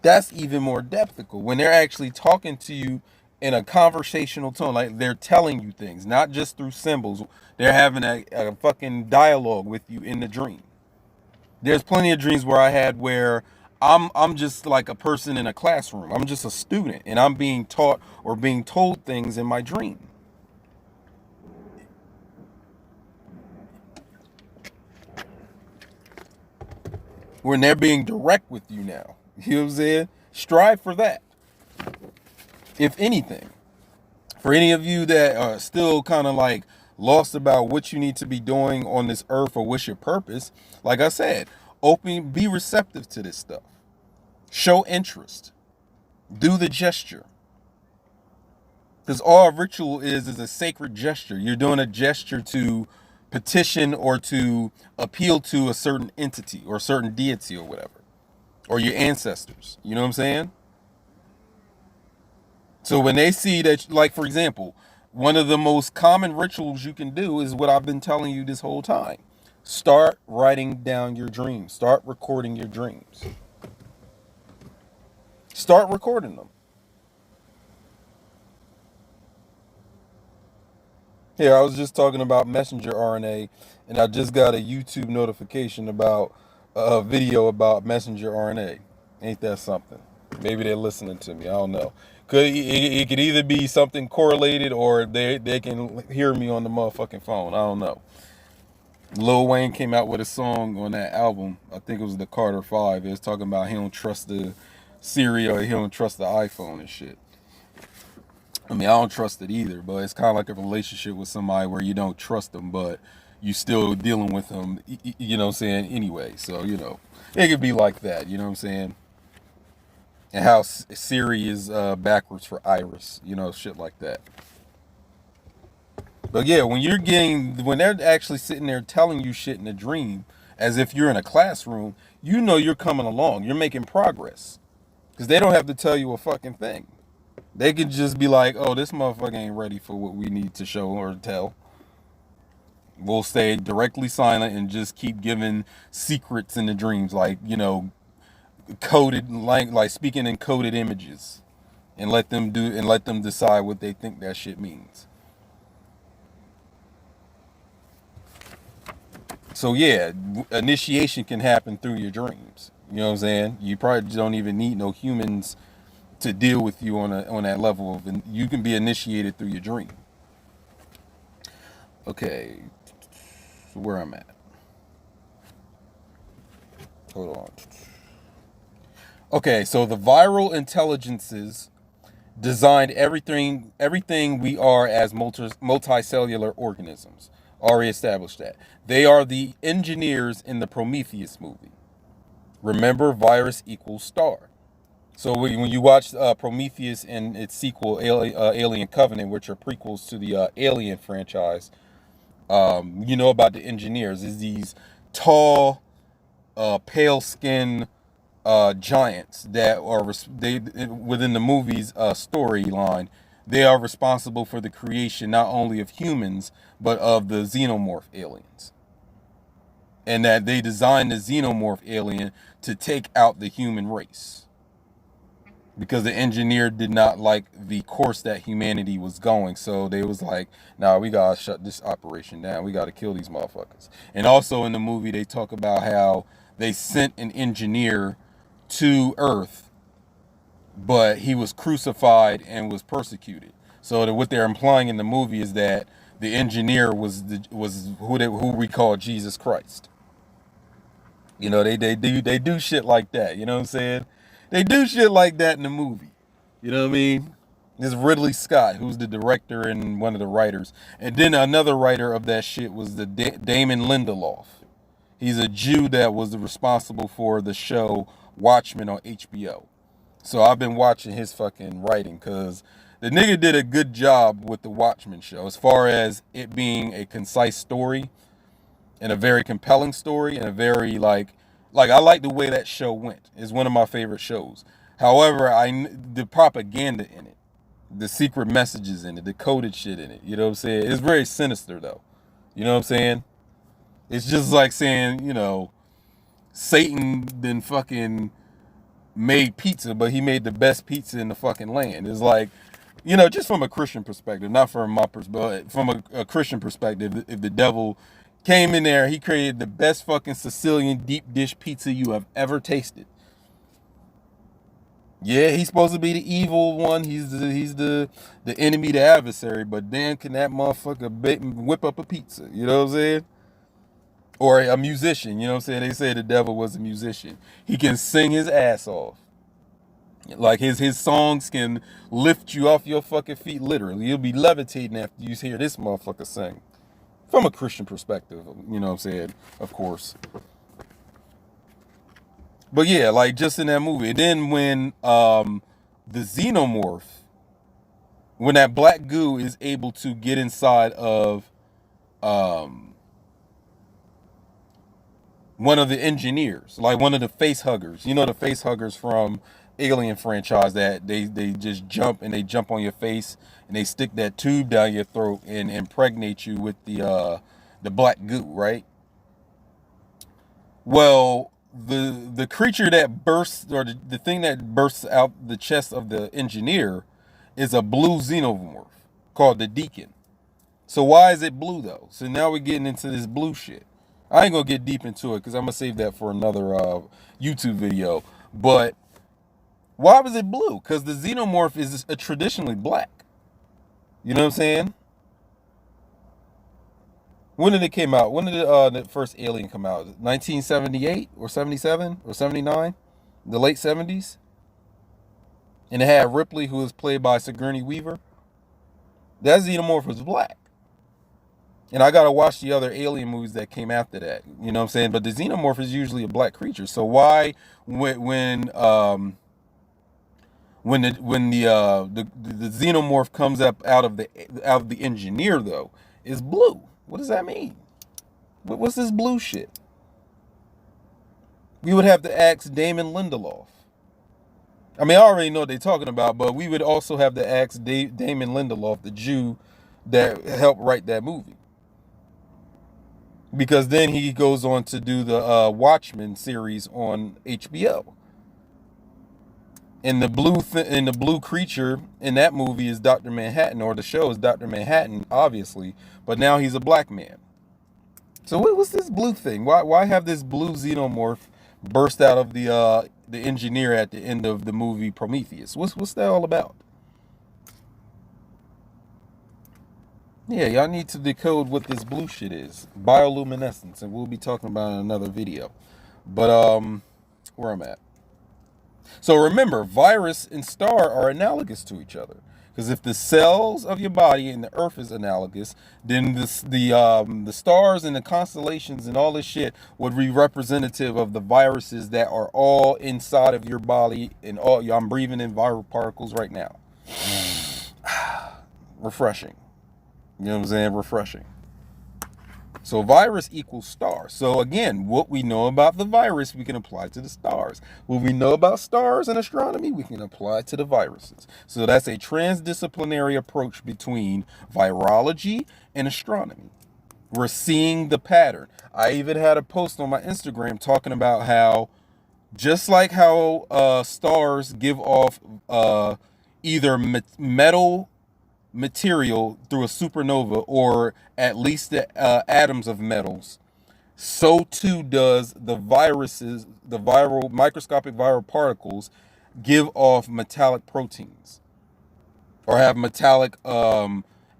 that's even more depthical. When they're actually talking to you in a conversational tone, like they're telling you things, not just through symbols. They're having a fucking dialogue with you in the dream. There's plenty of dreams where I had where I'm just like a person in a classroom. I'm just a student and I'm being taught or being told things in my dream. When they're being direct with you now. You know what I'm saying? Strive for that. If anything. For any of you that are still kind of like lost about what you need to be doing on this earth or what's your purpose, like I said, be receptive to this stuff. Show interest. Do the gesture. Because all a ritual is a sacred gesture. You're doing a gesture to petition or to appeal to a certain entity or a certain deity or whatever. Or your ancestors. You know what I'm saying? So when they see that, like for example, one of the most common rituals you can do is what I've been telling you this whole time. Start writing down your dreams. Start recording your dreams. Start recording them. Here, I was just talking about messenger RNA, and I just got a YouTube notification about a video about messenger RNA. Ain't that something? Maybe they're listening to me. I don't know. It could either be something correlated or they can hear me on the motherfucking phone. I don't know. Lil Wayne came out with a song on that album. I think it was the Carter 5. It was talking about he don't trust the Siri or he don't trust the iPhone and shit. I mean, I don't trust it either, but it's kind of like a relationship with somebody where you don't trust them, but you still dealing with them, you know what I'm saying, anyway. So, you know, it could be like that, you know what I'm saying? And how Siri is backwards for Iris, you know, shit like that. But yeah, when they're actually sitting there telling you shit in a dream, as if you're in a classroom, you know you're coming along, you're making progress. Because they don't have to tell you a fucking thing. They could just be like, oh, this motherfucker ain't ready for what we need to show or tell. We'll stay directly silent and just keep giving secrets in the dreams, like, you know, coded, like speaking in coded images. And let them decide what they think that shit means. So yeah, initiation can happen through your dreams. You know what I'm saying? You probably don't even need no humans to deal with you on that level of, and you can be initiated through your dream. Okay, so where I'm at. Hold on. Okay, so the viral intelligences designed everything we are as multicellular organisms. Already established that. They are the engineers in the Prometheus movie. Remember, virus equals star. So when you watch Prometheus and its sequel, Alien Covenant, which are prequels to the Alien franchise, you know about the engineers. Is these tall, pale skin giants that are within the movie's storyline. They are responsible for the creation not only of humans but of the xenomorph aliens, and that they designed the xenomorph alien to take out the human race because the engineer did not like the course that humanity was going. So they was like, nah, we gotta shut this operation down. We gotta kill these motherfuckers. And also in the movie, they talk about how they sent an engineer to Earth, but he was crucified and was persecuted. So that what they're implying in the movie is that the engineer was who we call Jesus Christ. You know, they do shit like that. You know what I'm saying? They do shit like that in the movie. You know what I mean? This Ridley Scott, who's the director and one of the writers. And then another writer of that shit was the Damon Lindelof. He's a Jew that was responsible for the show Watchmen on HBO. So I've been watching his fucking writing because the nigga did a good job with the Watchmen show as far as it being a concise story and a very compelling story and a very like I like the way that show went. It's one of my favorite shows. However, the propaganda in it, the secret messages in it, the coded shit in it, you know what I'm saying? It's very sinister though. You know what I'm saying? It's just like saying, you know, Satan then fucking made pizza, but he made the best pizza in the fucking land. It's like, you know, just from a Christian perspective, not from my perspective, but from a Christian perspective, if the devil Came in there, he created the best fucking Sicilian deep dish pizza you have ever tasted. Yeah, he's supposed to be the evil one. He's the enemy, the adversary. But damn, can that motherfucker whip up a pizza? You know what I'm saying? Or a musician. You know what I'm saying? They say the devil was a musician. He can sing his ass off. Like his songs can lift you off your fucking feet. Literally, you'll be levitating after you hear this motherfucker sing. From a Christian perspective, you know what I'm saying? Of course. But yeah, like just in that movie. And then when the xenomorph, when that black goo is able to get inside of um one of the engineers, like one of the face huggers. You know the face huggers from Alien franchise that they just jump and they jump on your face and they stick that tube down your throat and impregnate you with the black goo, right? Well, the creature that bursts, or the thing that bursts out the chest of the engineer, is a blue xenomorph called the Deacon. So why is it blue though? So now we're getting into this blue shit. I ain't gonna get deep into it because I'm gonna save that for another YouTube video. But why was it blue? Because the xenomorph is traditionally black. You know what I'm saying? When did it came out? When did the first Alien come out? 1978 or 77 or 79? The late 70s? And it had Ripley, who was played by Sigourney Weaver. That xenomorph was black. And I gotta watch the other Alien movies that came after that. You know what I'm saying? But the xenomorph is usually a black creature. So why, when the xenomorph comes up out of the engineer though, is blue? What does that mean? What's this blue shit? We would have to ask Damon Lindelof. I mean, I already know what they're talking about, but we would also have to ask Damon Lindelof, the Jew that helped write that movie. Because then he goes on to do the Watchmen series on HBO. And the blue creature in that movie is Dr. Manhattan, or the show is Dr. Manhattan, obviously, but now he's a black man. So what's this blue thing? Why have this blue xenomorph burst out of the engineer at the end of the movie Prometheus? What's that all about? Yeah, y'all need to decode what this blue shit is. Bioluminescence, and we'll be talking about it in another video. But where I'm at. So remember, virus and star are analogous to each other. Because if the cells of your body and the earth is analogous, then the stars and the constellations and all this shit would be representative of the viruses that are all inside of your body, and all. I'm breathing in viral particles right now. Refreshing. You know what I'm saying? Refreshing. So virus equals star. So again, what we know about the virus, we can apply to the stars. What we know about stars and astronomy, we can apply to the viruses. So that's a transdisciplinary approach between virology and astronomy. We're seeing the pattern. I even had a post on my Instagram talking about how, just like how stars give off either metal material through a supernova, or at least the atoms of metals, so too does the viruses, the microscopic viral particles, give off metallic proteins, or have metallic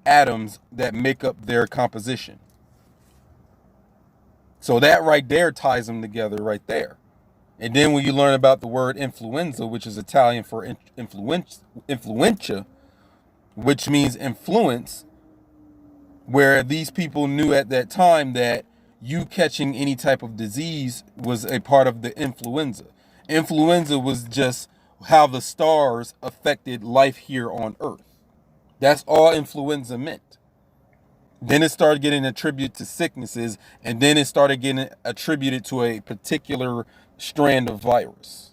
atoms that make up their composition. So that right there ties them together right there. And then when you learn about the word influenza, which is Italian for influenza, which means influence, where these people knew at that time that you catching any type of disease was a part of the influenza. Influenza was just how the stars affected life here on Earth. That's all influenza meant. Then it started getting attributed to sicknesses, and then it started getting attributed to a particular strand of virus.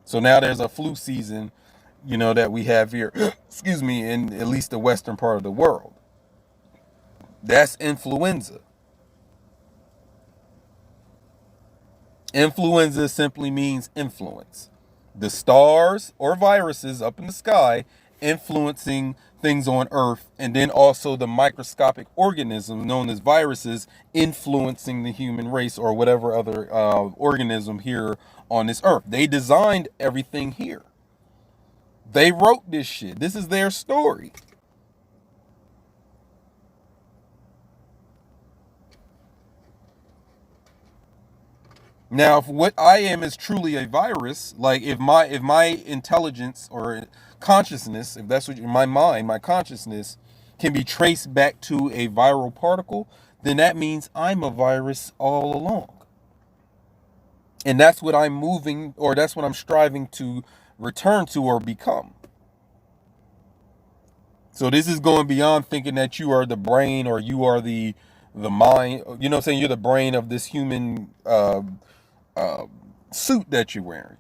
So now there's a flu season, that we have here, excuse me, in at least the western part of the world. That's influenza. Influenza simply means influence. The stars or viruses up in the sky influencing things on Earth, and then also the microscopic organisms known as viruses influencing the human race or whatever other organism here on this Earth. They designed everything here. They wrote this shit. This is their story. Now, if what I am is truly a virus, like if my intelligence or consciousness, if that's what my mind, my consciousness can be traced back to a viral particle, then that means I'm a virus all along. And that's what I'm moving, or that's what I'm striving to return to or become. So this is going beyond thinking that you are the brain or you are the mind. You know what I'm saying? You're the brain of this human suit that you're wearing.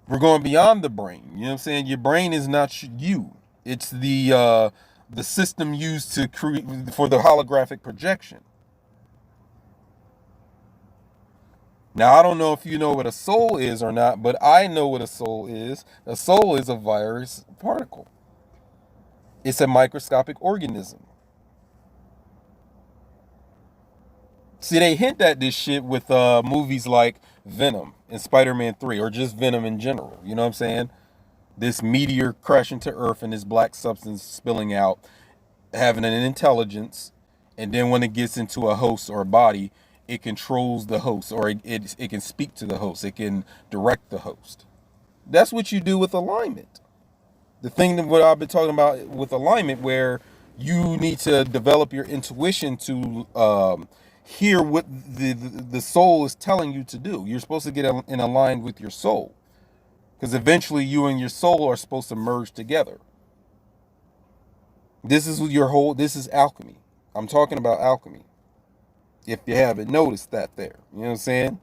We're going beyond the brain. You know what I'm saying? Your brain is not you. It's the system used to create for the holographic projection. Now, I don't know if you know what a soul is or not, but I know what a soul is. A soul is a virus particle. It's a microscopic organism. See, they hint at this shit with movies like Venom and Spider-Man 3, or just Venom in general. You know what I'm saying? This meteor crashing to Earth and this black substance spilling out, having an intelligence, and then when it gets into a host or a body, it controls the host, or it can speak to the host. It can direct the host. That's what you do with alignment. The thing that what I've been talking about with alignment, where you need to develop your intuition to hear what the soul is telling you to do. You're supposed to get in aligned with your soul, because eventually you and your soul are supposed to merge together. This is this is alchemy. I'm talking about alchemy. If you haven't noticed that there. You know what I'm saying?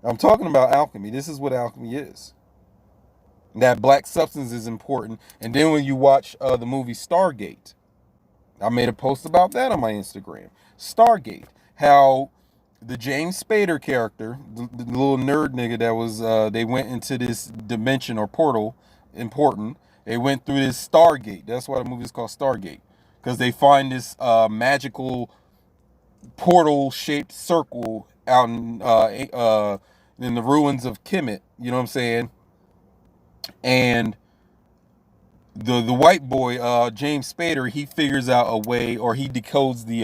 I'm talking about alchemy. This is what alchemy is. That black substance is important. And then when you watch the movie Stargate, I made a post about that on my Instagram. Stargate, how the James Spader character, the little nerd nigga that was, they went into this dimension or portal, important. They went through this Stargate. That's why the movie is called Stargate. Because they find this magical portal-shaped circle out in the ruins of Kemet. You know what I'm saying? And the white boy, James Spader, he figures out a way, or he decodes the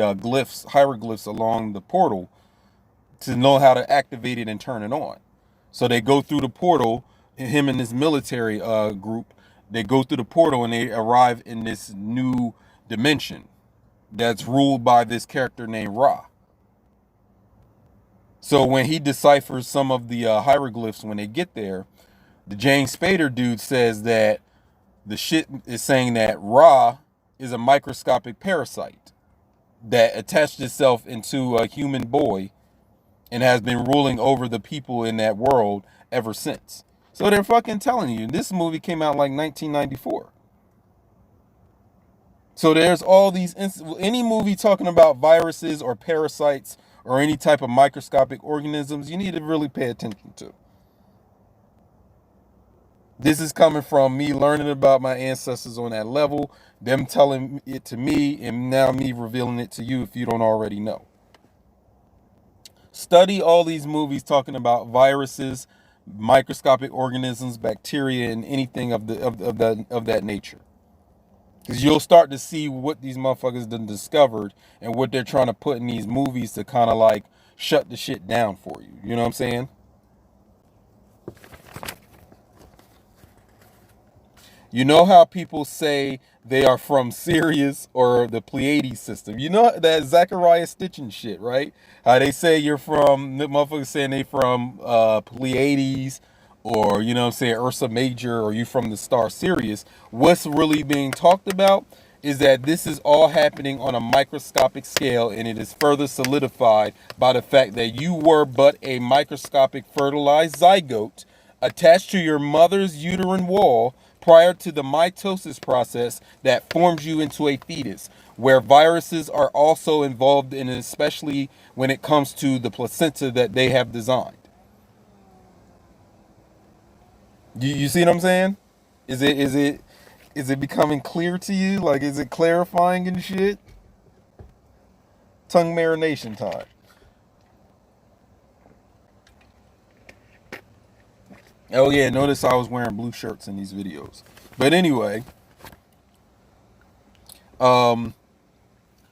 hieroglyphs along the portal to know how to activate it and turn it on. So they go through the portal, him and this military group, they go through the portal and they arrive in this new dimension that's ruled by this character named Ra. So when he deciphers some of the hieroglyphs when they get there, the James Spader dude says that the shit is saying that Ra is a microscopic parasite that attached itself into a human boy and has been ruling over the people in that world ever since. So they're fucking telling you. This movie came out like 1994. So there's all these, any movie talking about viruses or parasites or any type of microscopic organisms, you need to really pay attention to. This is coming from me learning about my ancestors on that level, them telling it to me, and now me revealing it to you if you don't already know. Study all these movies talking about viruses, microscopic organisms, bacteria, and anything of that nature. Because you'll start to see what these motherfuckers done discovered and what they're trying to put in these movies to kind of like shut the shit down for you. You know what I'm saying? You know how people say they are from Sirius or the Pleiades system? You know that Zachariah Stitching shit, right? How they say you're from, motherfuckers saying they from Pleiades, or, you know what I'm saying, Ursa Major, or you from the star Sirius. What's really being talked about is that this is all happening on a microscopic scale, and it is further solidified by the fact that you were but a microscopic fertilized zygote attached to your mother's uterine wall prior to the mitosis process that forms you into a fetus, where viruses are also involved in it, especially when it comes to the placenta that they have designed. You see what I'm saying? Is it becoming clear to you? Like, is it clarifying and shit? Tongue marination time. Oh yeah, notice I was wearing blue shirts in these videos. But anyway, um,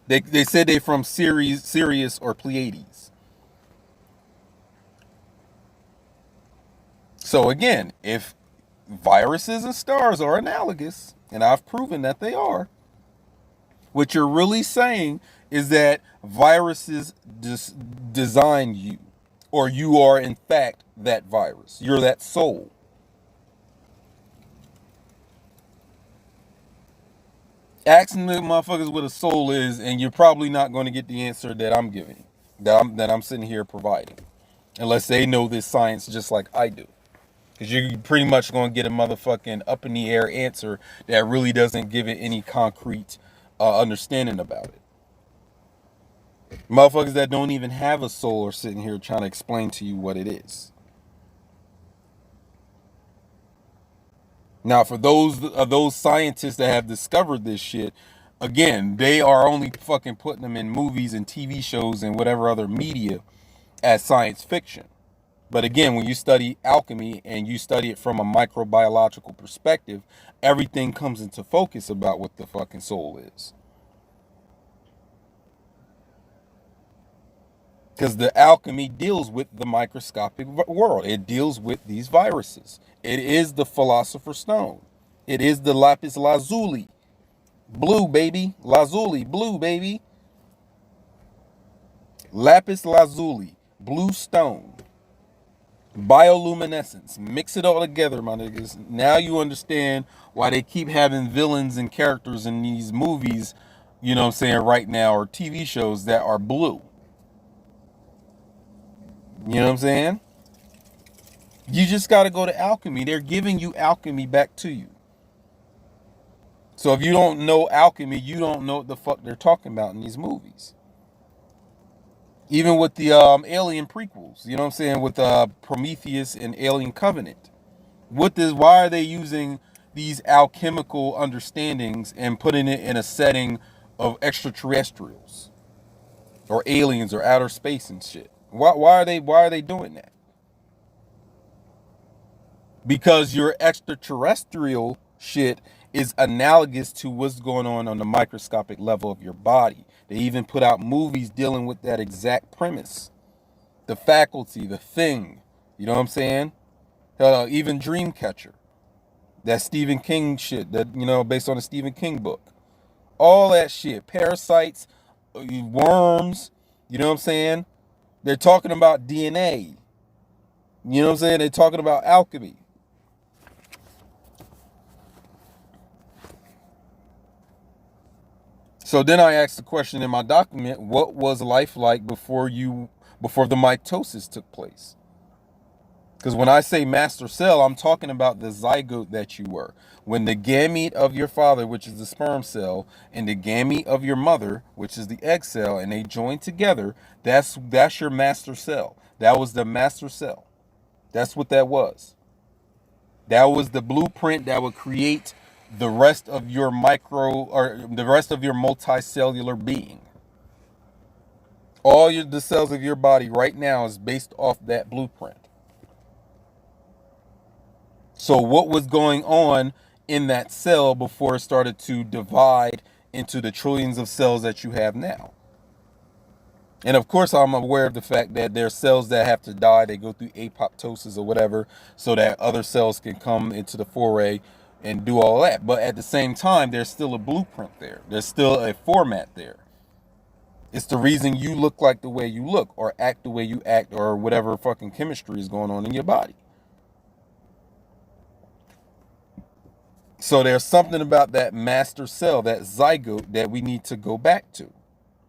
they said they from Sirius or Pleiades. So again, if viruses and stars are analogous, and I've proven that they are, what you're really saying is that viruses design you, or you are in fact that virus. You're that soul. Asking the motherfuckers what a soul is, and you're probably not going to get the answer that I'm giving, that I'm sitting here providing, unless they know this science just like I do. Because you're pretty much going to get a motherfucking up in the air answer that really doesn't give it any concrete understanding about it. Motherfuckers that don't even have a soul are sitting here trying to explain to you what it is. Now, for those scientists that have discovered this shit, again, they are only fucking putting them in movies and TV shows and whatever other media as science fiction. But again, when you study alchemy and you study it from a microbiological perspective, everything comes into focus about what the fucking soul is. Because the alchemy deals with the microscopic world. It deals with these viruses. It is the philosopher's stone. It is the lapis lazuli. Blue, baby. Lazuli. Blue, baby. Lapis lazuli. Blue stone. Bioluminescence. Mix it all together, my niggas. Now you understand why they keep having villains and characters in these movies, you know what I'm saying, right now, or TV shows that are blue. You know what I'm saying? You just got to go to alchemy. They're giving you alchemy back to you. So if you don't know alchemy, you don't know what the fuck they're talking about in these movies. Even with the Alien prequels, you know what I'm saying, with Prometheus and Alien Covenant. Why are they using these alchemical understandings and putting it in a setting of extraterrestrials or aliens or outer space and shit? Why are they doing that? Because your extraterrestrial shit is analogous to what's going on the microscopic level of your body. They even put out movies dealing with that exact premise. The Faculty, The Thing, you know what I'm saying? Even Dreamcatcher, that Stephen King shit, that, you know, based on a Stephen King book. All that shit, parasites, worms, you know what I'm saying? They're talking about DNA. You know what I'm saying? They're talking about alchemy. So then I asked the question in my document, what was life like before the mitosis took place? Because when I say master cell, I'm talking about the zygote that you were. When the gamete of your father, which is the sperm cell, and the gamete of your mother, which is the egg cell, and they join together, that's your master cell. That was the master cell. That's what that was. That was the blueprint that would create the rest of your the rest of your multicellular being. The cells of your body right now is based off that blueprint. So what was going on in that cell before it started to divide into the trillions of cells that you have now? And of course, I'm aware of the fact that there are cells that have to die. They go through apoptosis or whatever so that other cells can come into the foray and do all that. But at the same time, there's still a blueprint there. There's still a format there. It's the reason you look like the way you look or act the way you act or whatever fucking chemistry is going on in your body. So there's something about that master cell, that zygote, that we need to go back to.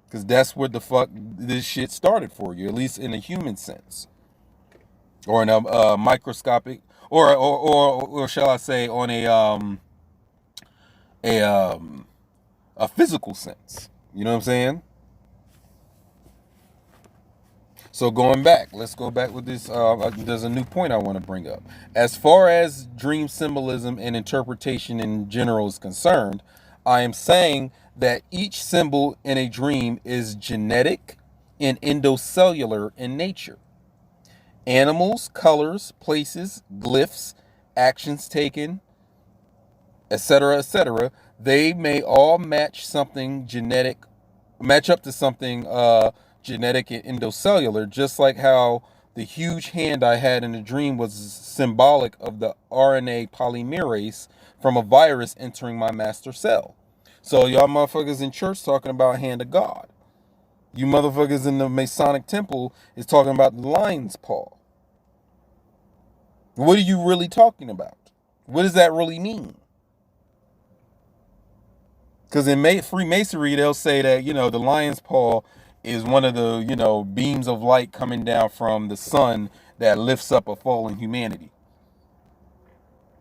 Because that's where the fuck this shit started for you, at least in a human sense. Or in a microscopic, or shall I say, on a physical sense. You know what I'm saying? So going back, let's go back with this. There's a new point I want to bring up. As far as dream symbolism and interpretation in general is concerned, I am saying that each symbol in a dream is genetic and endocellular in nature. Animals, colors, places, glyphs, actions taken, etc., they may all match up to something genetic and endocellular, just like how the huge hand I had in the dream was symbolic of the RNA polymerase from a virus entering my master cell. So y'all motherfuckers in church talking about hand of God. You motherfuckers in the Masonic temple is talking about the lion's paw. What are you really talking about? What does that really mean? Because in Freemasonry, they'll say that, the lion's paw is one of the, beams of light coming down from the sun that lifts up a fallen humanity.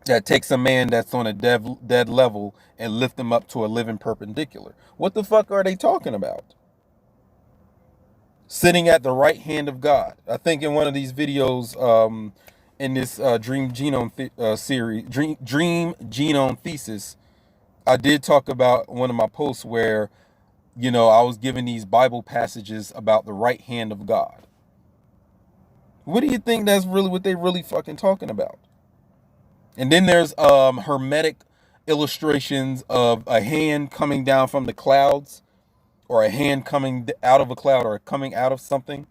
That takes a man that's on a dead level and lift them up to a living perpendicular. What the fuck are they talking about? Sitting at the right hand of God. I think in one of these videos, in this Dream Genome series, Dream Genome Thesis, I did talk about one of my posts where, I was given these Bible passages about the right hand of God. What do you think that's really what they really fucking talking about? And then there's hermetic illustrations of a hand coming down from the clouds, or a hand coming out of a cloud, or coming out of something.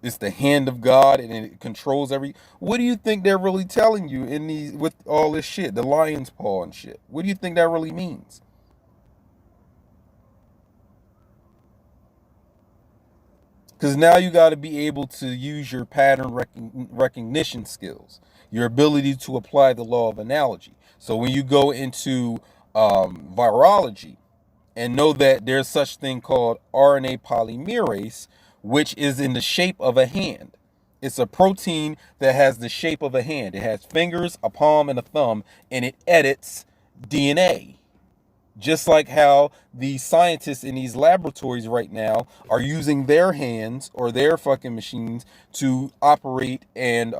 It's the hand of God, and it controls every. What do you think they're really telling you in these with all this shit, the lion's paw and shit? What do you think that really means? Because now you got to be able to use your pattern recognition skills, your ability to apply the law of analogy. So when you go into virology, and know that there's such thing called RNA polymerase, which is in the shape of a hand. It's a protein that has the shape of a hand. It has fingers, a palm, and a thumb, and it edits DNA. Just like how the scientists in these laboratories right now are using their hands or their fucking machines to operate and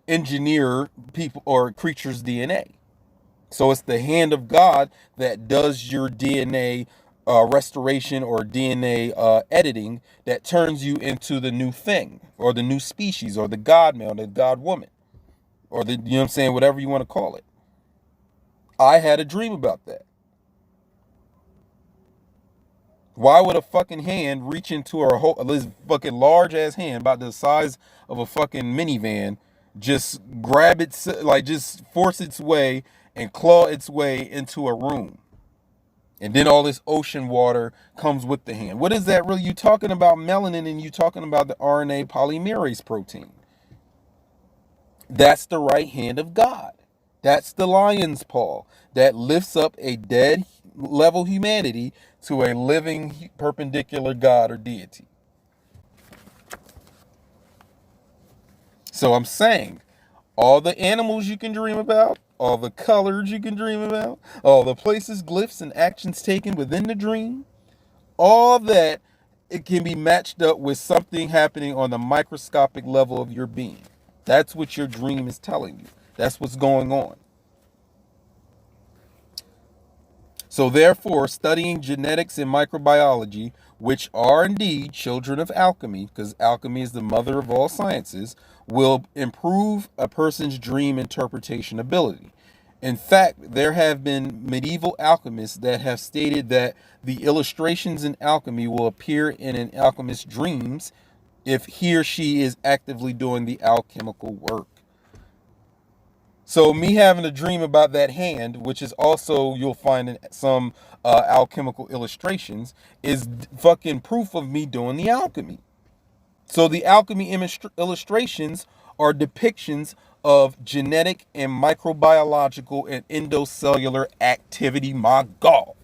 engineer people or creatures' DNA. So it's the hand of God that does your DNA restoration or DNA editing that turns you into the new thing or the new species or the God man or the God woman or the, you know what I'm saying, whatever you want to call it. I had a dream about that. Why would a fucking hand reach into this fucking large ass hand about the size of a fucking minivan, just grab it, like just force its way and claw its way into a room? And then all this ocean water comes with the hand. What is that really? You talking about melanin and you talking about the RNA polymerase protein. That's the right hand of God. That's the lion's paw that lifts up a dead level humanity to a living perpendicular God or deity. So I'm saying all the animals you can dream about, all the colors you can dream about, all the places, glyphs, and actions taken within the dream, all that, it can be matched up with something happening on the microscopic level of your being. That's what your dream is telling you. That's what's going on. So therefore, studying genetics and microbiology, which are indeed children of alchemy, because alchemy is the mother of all sciences, will improve a person's dream interpretation ability. In fact, there have been medieval alchemists that have stated that the illustrations in alchemy will appear in an alchemist's dreams if he or she is actively doing the alchemical work. So me having a dream about that hand, which is also you'll find in some alchemical illustrations, is fucking proof of me doing the alchemy. So the alchemy illustrations are depictions of genetic and microbiological and endocellular activity. My God.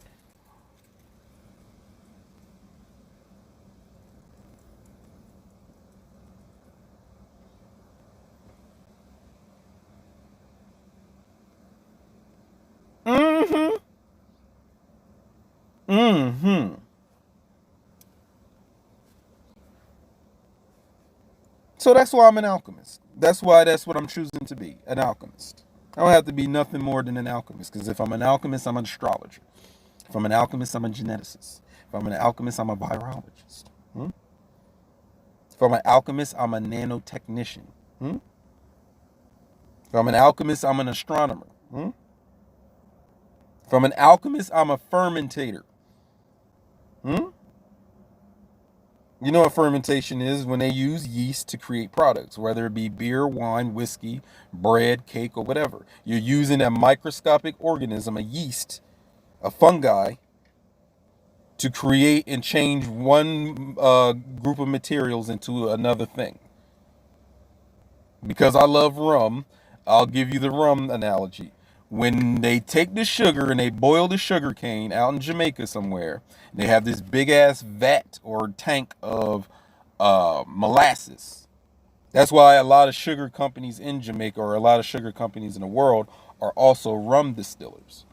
Mm-hmm. Mm-hmm. So that's why I'm an alchemist. That's what I'm choosing to be, an alchemist. I don't have to be nothing more than an alchemist, because if I'm an alchemist, I'm an astrologer. If I'm an alchemist, I'm a geneticist. If I'm an alchemist, I'm a virologist. Hmm? If I'm an alchemist, I'm a nanotechnician. Hmm? If I'm an alchemist, I'm an astronomer. Hmm? If I'm an alchemist, I'm a fermentator. Hmm? You know what fermentation is? When they use yeast to create products, whether it be beer, wine, whiskey, bread, cake, or whatever. You're using a microscopic organism, a yeast, a fungi, to create and change one group of materials into another thing. Because I love rum, I'll give you the rum analogy. When they take the sugar and they boil the sugar cane out in Jamaica somewhere, they have this big ass vat or tank of molasses. That's why a lot of sugar companies in Jamaica, or a lot of sugar companies in the world, are also rum distillers,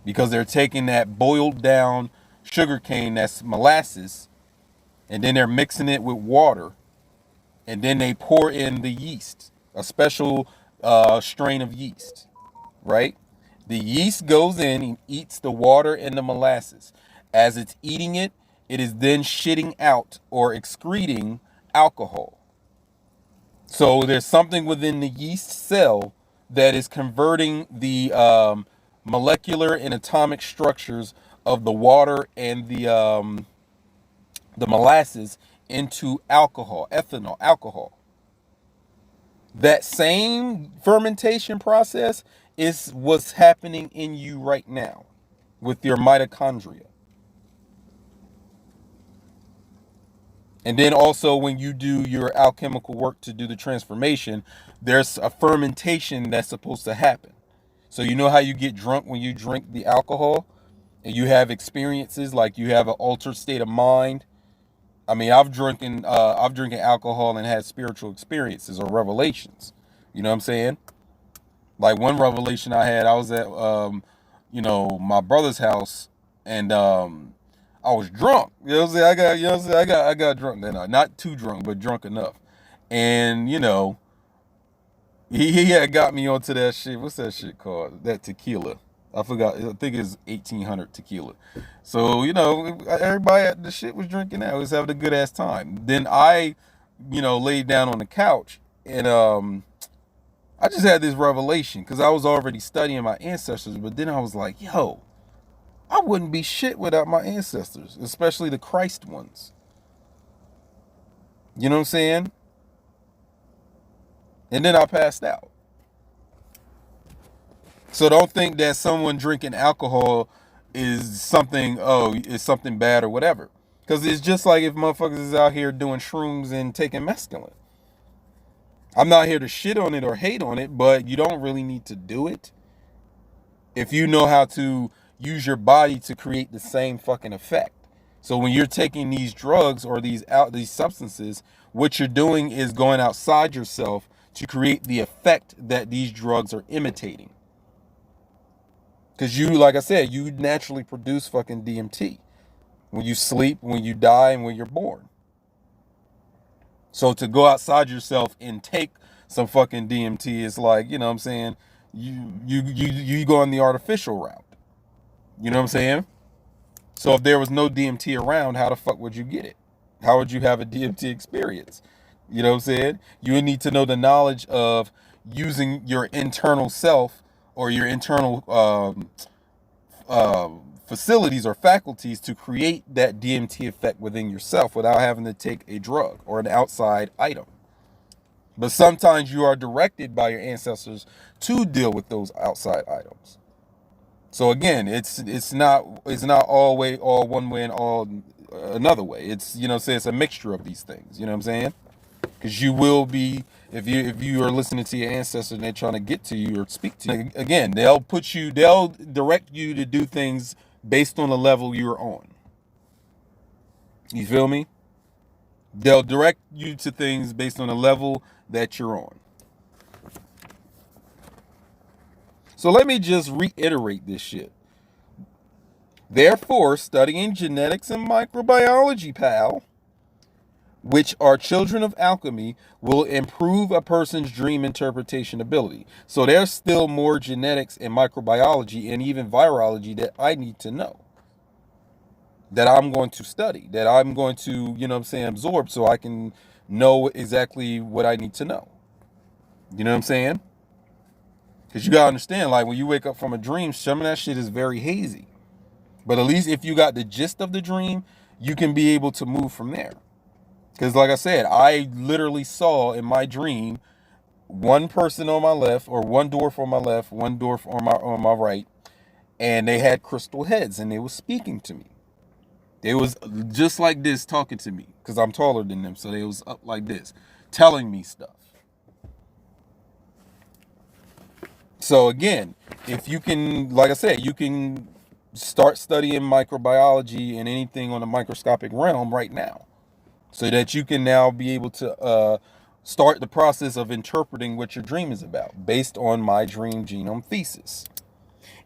because they're taking that boiled down sugar cane, that's molasses, and then they're mixing it with water, and then they pour in the yeast, a special strain of yeast, right? The yeast goes in and eats the water and the molasses. As it's eating it, it is then shitting out or excreting alcohol. So there's something within the yeast cell that is converting the molecular and atomic structures of the water and the molasses into alcohol, ethanol, alcohol. That same fermentation process is what's happening in you right now with your mitochondria. And then also when you do your alchemical work to do the transformation, there's a fermentation that's supposed to happen. So you know how you get drunk when you drink the alcohol and you have experiences, like you have an altered state of mind. I mean, I've drinking alcohol and had spiritual experiences or revelations. You know what I'm saying? Like one revelation I had, I was at my brother's house, and I was drunk. You know what I'm saying? I got drunk that night. Not too drunk, but drunk enough. And he had got me onto that shit. What's that shit called? That tequila. I forgot. I think it's 1800 tequila. So, everybody at the shit was drinking that. Was having a good ass time. Then I, laid down on the couch, and I just had this revelation, because I was already studying my ancestors. But then I was like, yo, I wouldn't be shit without my ancestors, especially the Christ ones. You know what I'm saying? And then I passed out. So don't think that someone drinking alcohol is something bad or whatever. Because it's just like if motherfuckers is out here doing shrooms and taking mescaline. I'm not here to shit on it or hate on it, but you don't really need to do it if you know how to use your body to create the same fucking effect. So when you're taking these drugs or these substances, what you're doing is going outside yourself to create the effect that these drugs are imitating. Because you, like I said, you naturally produce fucking DMT when you sleep, when you die, and when you're born. So to go outside yourself and take some fucking DMT is like, you know what I'm saying, you go on the artificial route. You know what I'm saying? So if there was no DMT around, how the fuck would you get it? How would you have a DMT experience? You know what I'm saying? You would need to know the knowledge of using your internal self or your internal facilities or faculties to create that DMT effect within yourself without having to take a drug or an outside item. But sometimes you are directed by your ancestors to deal with those outside items. So again, it's not all one way and all another way. It's it's a mixture of these things. You know what I'm saying? Because you will be, if you are listening to your ancestors and they're trying to get to you or speak to you, again, they'll direct you to do things based on the level you're on. You feel me? They'll direct you to things based on the level that you're on. So let me just reiterate this shit. Therefore, studying genetics and microbiology, pal, which are children of alchemy, will improve a person's dream interpretation ability. So there's still more genetics and microbiology and even virology that I need to know, that I'm going to study, that I'm going to, absorb so I can know exactly what I need to know. You know what I'm saying? Because you got to understand, like when you wake up from a dream, some of that shit is very hazy. But at least if you got the gist of the dream, you can be able to move from there. Because like I said, I literally saw in my dream one person on my left, or one dwarf on my left, one dwarf on my right, and they had crystal heads and they were speaking to me. They was just like this talking to me because I'm taller than them. So they was up like this, telling me stuff. So again, if you can, like I said, you can start studying microbiology and anything on the microscopic realm right now, so that you can now be able to start the process of interpreting what your dream is about based on my dream genome thesis.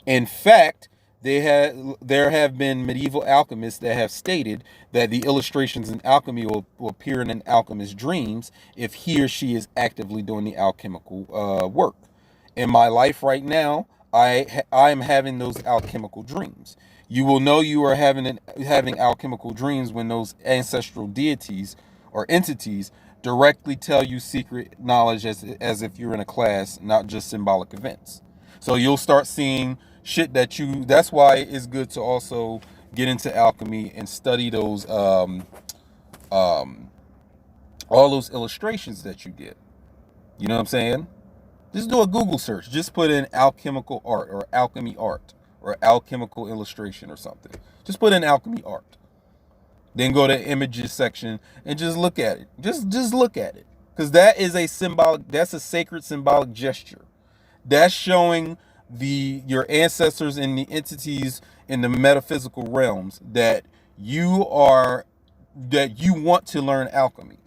In fact, there have been medieval alchemists that have stated that the illustrations in alchemy will appear in an alchemist's dreams if he or she is actively doing the alchemical work. In my life right now, I am having those alchemical dreams. You will know you are having alchemical dreams when those ancestral deities or entities directly tell you secret knowledge as if you're in a class, not just symbolic events. So you'll start seeing shit that's why it's good to also get into alchemy and study those all those illustrations that you get. You know what I'm saying? Just do a Google search. Just put in alchemical art or alchemy art or alchemical illustration or something. Just put in alchemy art. Then go to images section and just look at it. Just look at it. Because that's a sacred symbolic gesture. That's showing your ancestors and the entities in the metaphysical realms that you want to learn alchemy.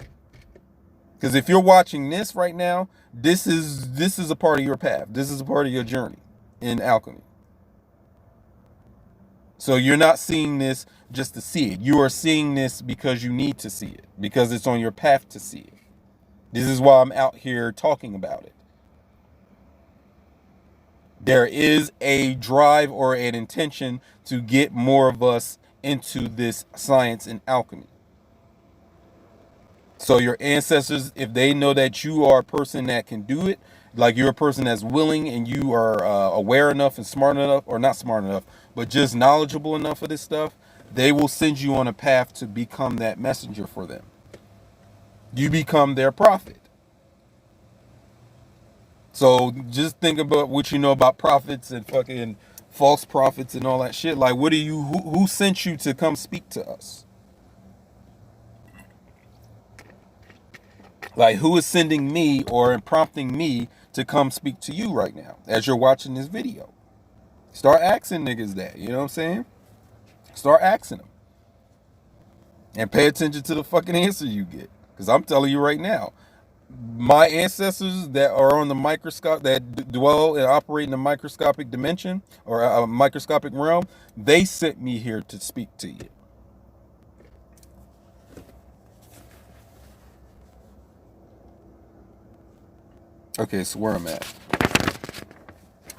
Because if you're watching this right now, this is a part of your path. This is a part of your journey in alchemy. So you're not seeing this just to see it. You are seeing this because you need to see it, because it's on your path to see it. This is why I'm out here talking about it. There is a drive or an intention to get more of us into this science and alchemy. So your ancestors, if they know that you are a person that can do it, like you're a person that's willing and you are aware enough and smart enough, or not smart enough, but just knowledgeable enough of this stuff, they will send you on a path to become that messenger for them. You become their prophet. So just think about what you know about prophets and fucking false prophets and all that shit. Like, who sent you to come speak to us? Like, who is sending me or prompting me to come speak to you right now as you're watching this video? Start asking niggas that, you know what I'm saying? Start asking them. And pay attention to the fucking answer you get. Because I'm telling you right now, my ancestors that are on the microscope, that dwell and operate in the microscopic dimension or a microscopic realm, they sent me here to speak to you. Okay, so where I'm at.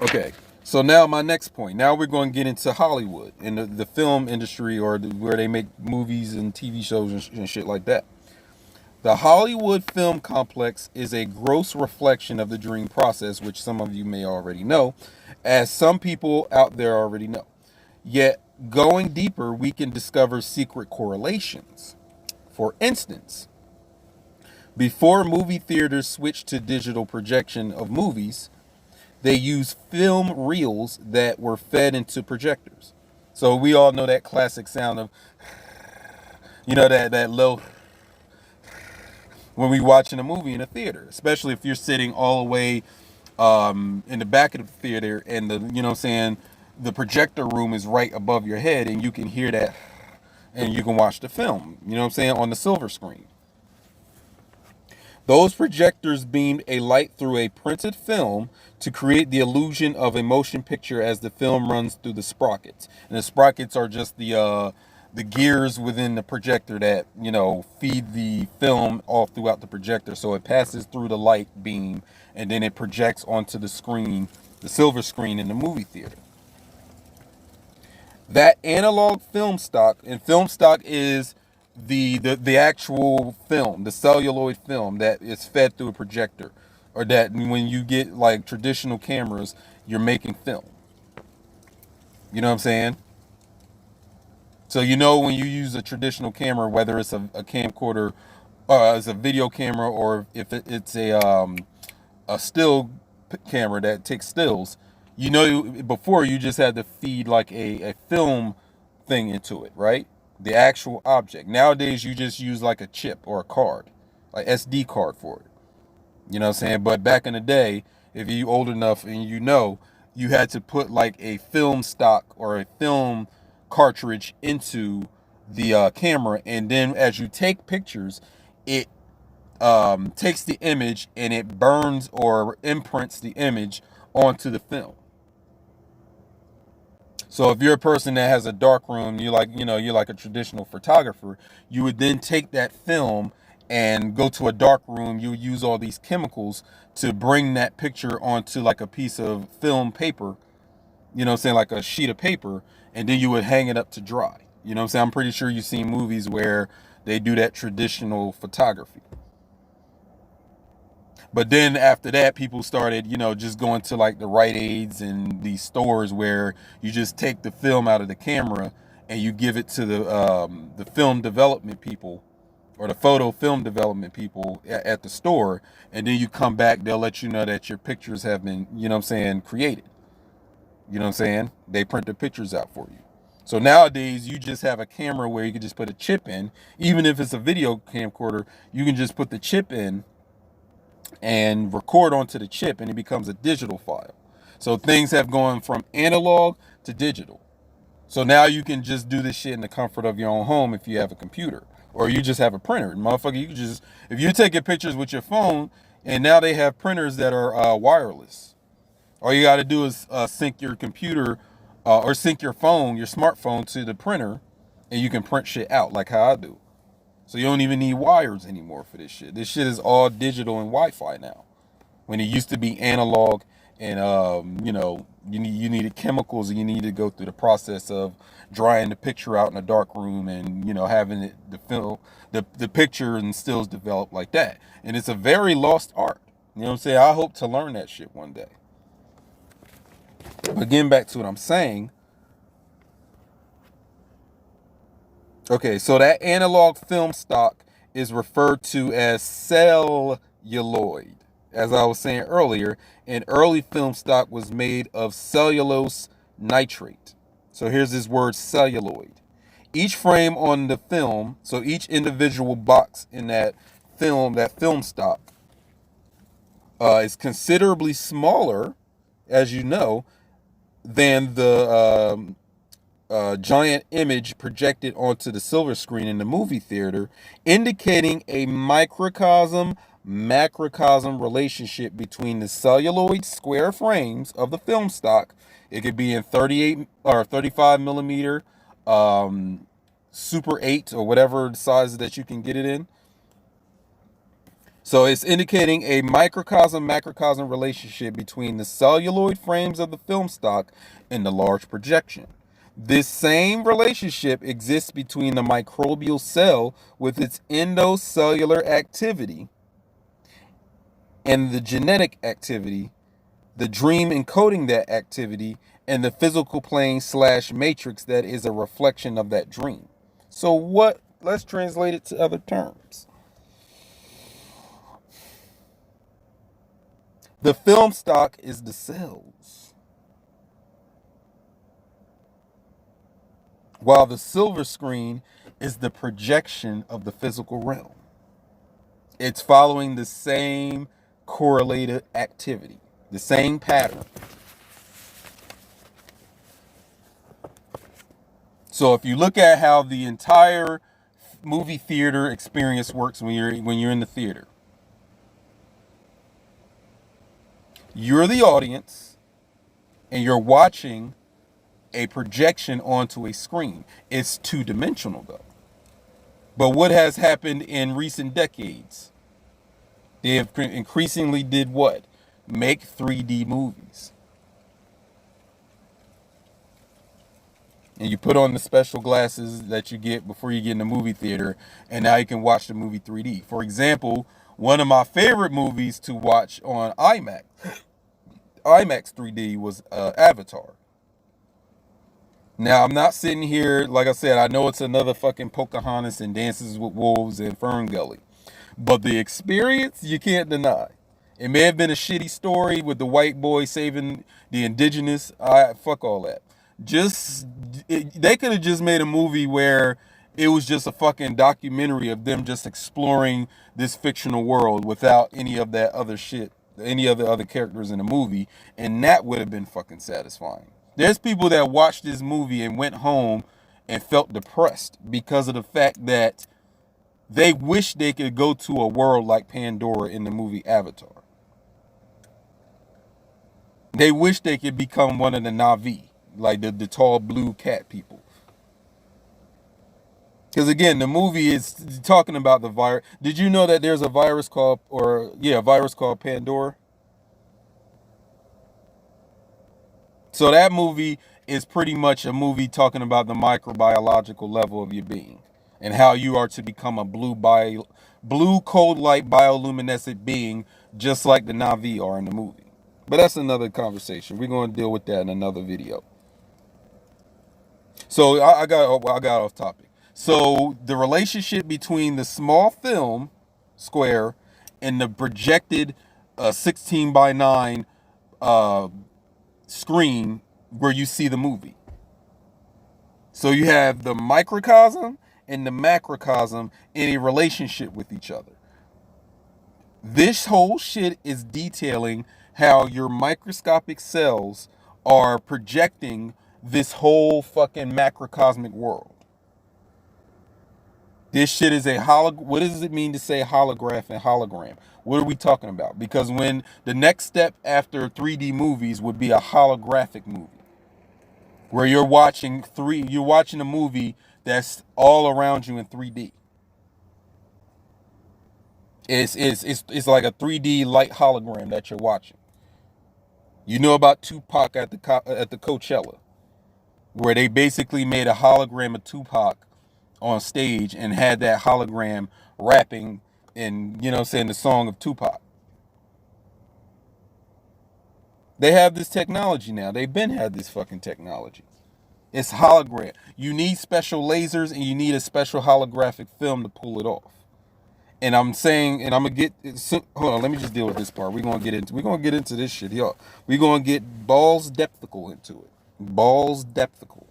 Okay, so now my next point. Now we're going to get into Hollywood and the film industry, or where they make movies and TV shows and shit like that. The Hollywood film complex is a gross reflection of the dream process, which some of you may already know, as some people out there already know. Yet, going deeper, we can discover secret correlations. For instance, before movie theaters switched to digital projection of movies, they used film reels that were fed into projectors. So we all know that classic sound of, that low when we watching a movie in a theater, especially if you're sitting all the way in the back of the theater and the projector room is right above your head and you can hear that and you can watch the film, on the silver screen. Those projectors beamed a light through a printed film to create the illusion of a motion picture as the film runs through the sprockets. And the sprockets are just the the gears within the projector that, feed the film all throughout the projector. So it passes through the light beam and then it projects onto the screen, the silver screen in the movie theater. That analog film stock, and film stock is the actual film, the celluloid film that is fed through a projector, or that when you get like traditional cameras, you're making film. You know what I'm saying? So when you use a traditional camera, whether it's a camcorder, it's a video camera, or if it's a still camera that takes stills, before you just had to feed like a film thing into it, right? The actual object. Nowadays, you just use like a chip or a card, like SD card for it. You know what I'm saying? But back in the day, if you old enough and you had to put like a film stock or a film cartridge into the camera, and then as you take pictures, it takes the image and it burns or imprints the image onto the film. So if you're a person that has a dark room, you're like a traditional photographer, you would then take that film and go to a dark room. You would use all these chemicals to bring that picture onto like a piece of film paper, like a sheet of paper, and then you would hang it up to dry. I'm pretty sure you've seen movies where they do that traditional photography. But then after that, people started, just going to like the Rite Aids and these stores where you just take the film out of the camera and you give it to the film development people, or the photo film development people at the store, and then you come back, they'll let you know that your pictures have been, created. You know what I'm saying? They print the pictures out for you. So nowadays, you just have a camera where you can just put a chip in. Even if it's a video camcorder, you can just put the chip in and record onto the chip, and it becomes a digital file. So things have gone from analog to digital. So now you can just do this shit in the comfort of your own home if you have a computer, or you just have a printer. Motherfucker, you can just, if you're taking pictures with your phone, and now they have printers that are wireless. All you got to do is sync your computer or sync your phone, your smartphone, to the printer, and you can print shit out like how I do. So you don't even need wires anymore for this shit. This shit is all digital and Wi-Fi now. When it used to be analog, and you needed chemicals, and you needed to go through the process of drying the picture out in a dark room, and having it, the picture and stills develop like that. And it's a very lost art. You know what I'm saying? I hope to learn that shit one day. But getting back to what I'm saying. Okay, so that analog film stock is referred to as celluloid. As I was saying earlier, an early film stock was made of cellulose nitrate. So here's this word celluloid. Each frame on the film, so each individual box in that film stock, is considerably smaller, as you know, than the giant image projected onto the silver screen in the movie theater, indicating a microcosm macrocosm relationship between the celluloid square frames of the film stock. It could be in 38 or 35 millimeter, Super 8, or whatever size that you can get it in. So it's indicating a microcosm macrocosm relationship between the celluloid frames of the film stock and the large projection. This same relationship exists between the microbial cell with its endocellular activity and the genetic activity, the dream encoding that activity, and the physical plane / matrix that is a reflection of that dream. So let's translate it to other terms. The film stock is the cells, while the silver screen is the projection of the physical realm. It's following the same correlated activity, the same pattern. So if you look at how the entire movie theater experience works when you're in the theater, you're the audience and you're watching a projection onto a screen. It's two-dimensional though. But what has happened in recent decades? They have increasingly did what? Make 3D movies. And you put on the special glasses that you get before you get in the movie theater, and now you can watch the movie 3D. For example, one of my favorite movies to watch on IMAX 3D was Avatar. Now, I'm not sitting here, like I said, I know it's another fucking Pocahontas and Dances with Wolves and Fern Gully. But the experience, you can't deny. It may have been a shitty story with the white boy saving the indigenous. Fuck all that. They could have just made a movie where it was just a fucking documentary of them just exploring this fictional world without any of that other shit, any of the other characters in the movie, and that would have been fucking satisfying. There's people that watched this movie and went home and felt depressed because of the fact that they wish they could go to a world like Pandora in the movie Avatar. They wish they could become one of the Na'vi, like the tall blue cat people. Because again, the movie is talking about the virus. Did you know that there's a virus called, a virus called Pandora? So that movie is pretty much a movie talking about the microbiological level of your being and how you are to become a blue cold light bioluminescent being, just like the Na'vi are in the movie. But that's another conversation. We're going to deal with that in another video. So I got off topic. So the relationship between the small film square and the projected 16 by 9 screen where you see the movie. So you have the microcosm and the macrocosm in a relationship with each other. This whole shit is detailing how your microscopic cells are projecting this whole fucking macrocosmic world. This shit is what does it mean to say holograph and hologram? What are we talking about? Because when the next step after 3D movies would be a holographic movie, where you're watching a movie that's all around you in 3D. It's like a 3D light hologram that you're watching. You know about Tupac at the Coachella, where they basically made a hologram of Tupac on stage and had that hologram rapping in, the song of Tupac. They have this technology now. They've been had this fucking technology. It's hologram. You need special lasers and you need a special holographic film to pull it off. And I'm saying, and I'm gonna get, hold on, let me just deal with this part. We're gonna get into this shit, y'all. We're gonna get balls depthical into it. Balls depthical.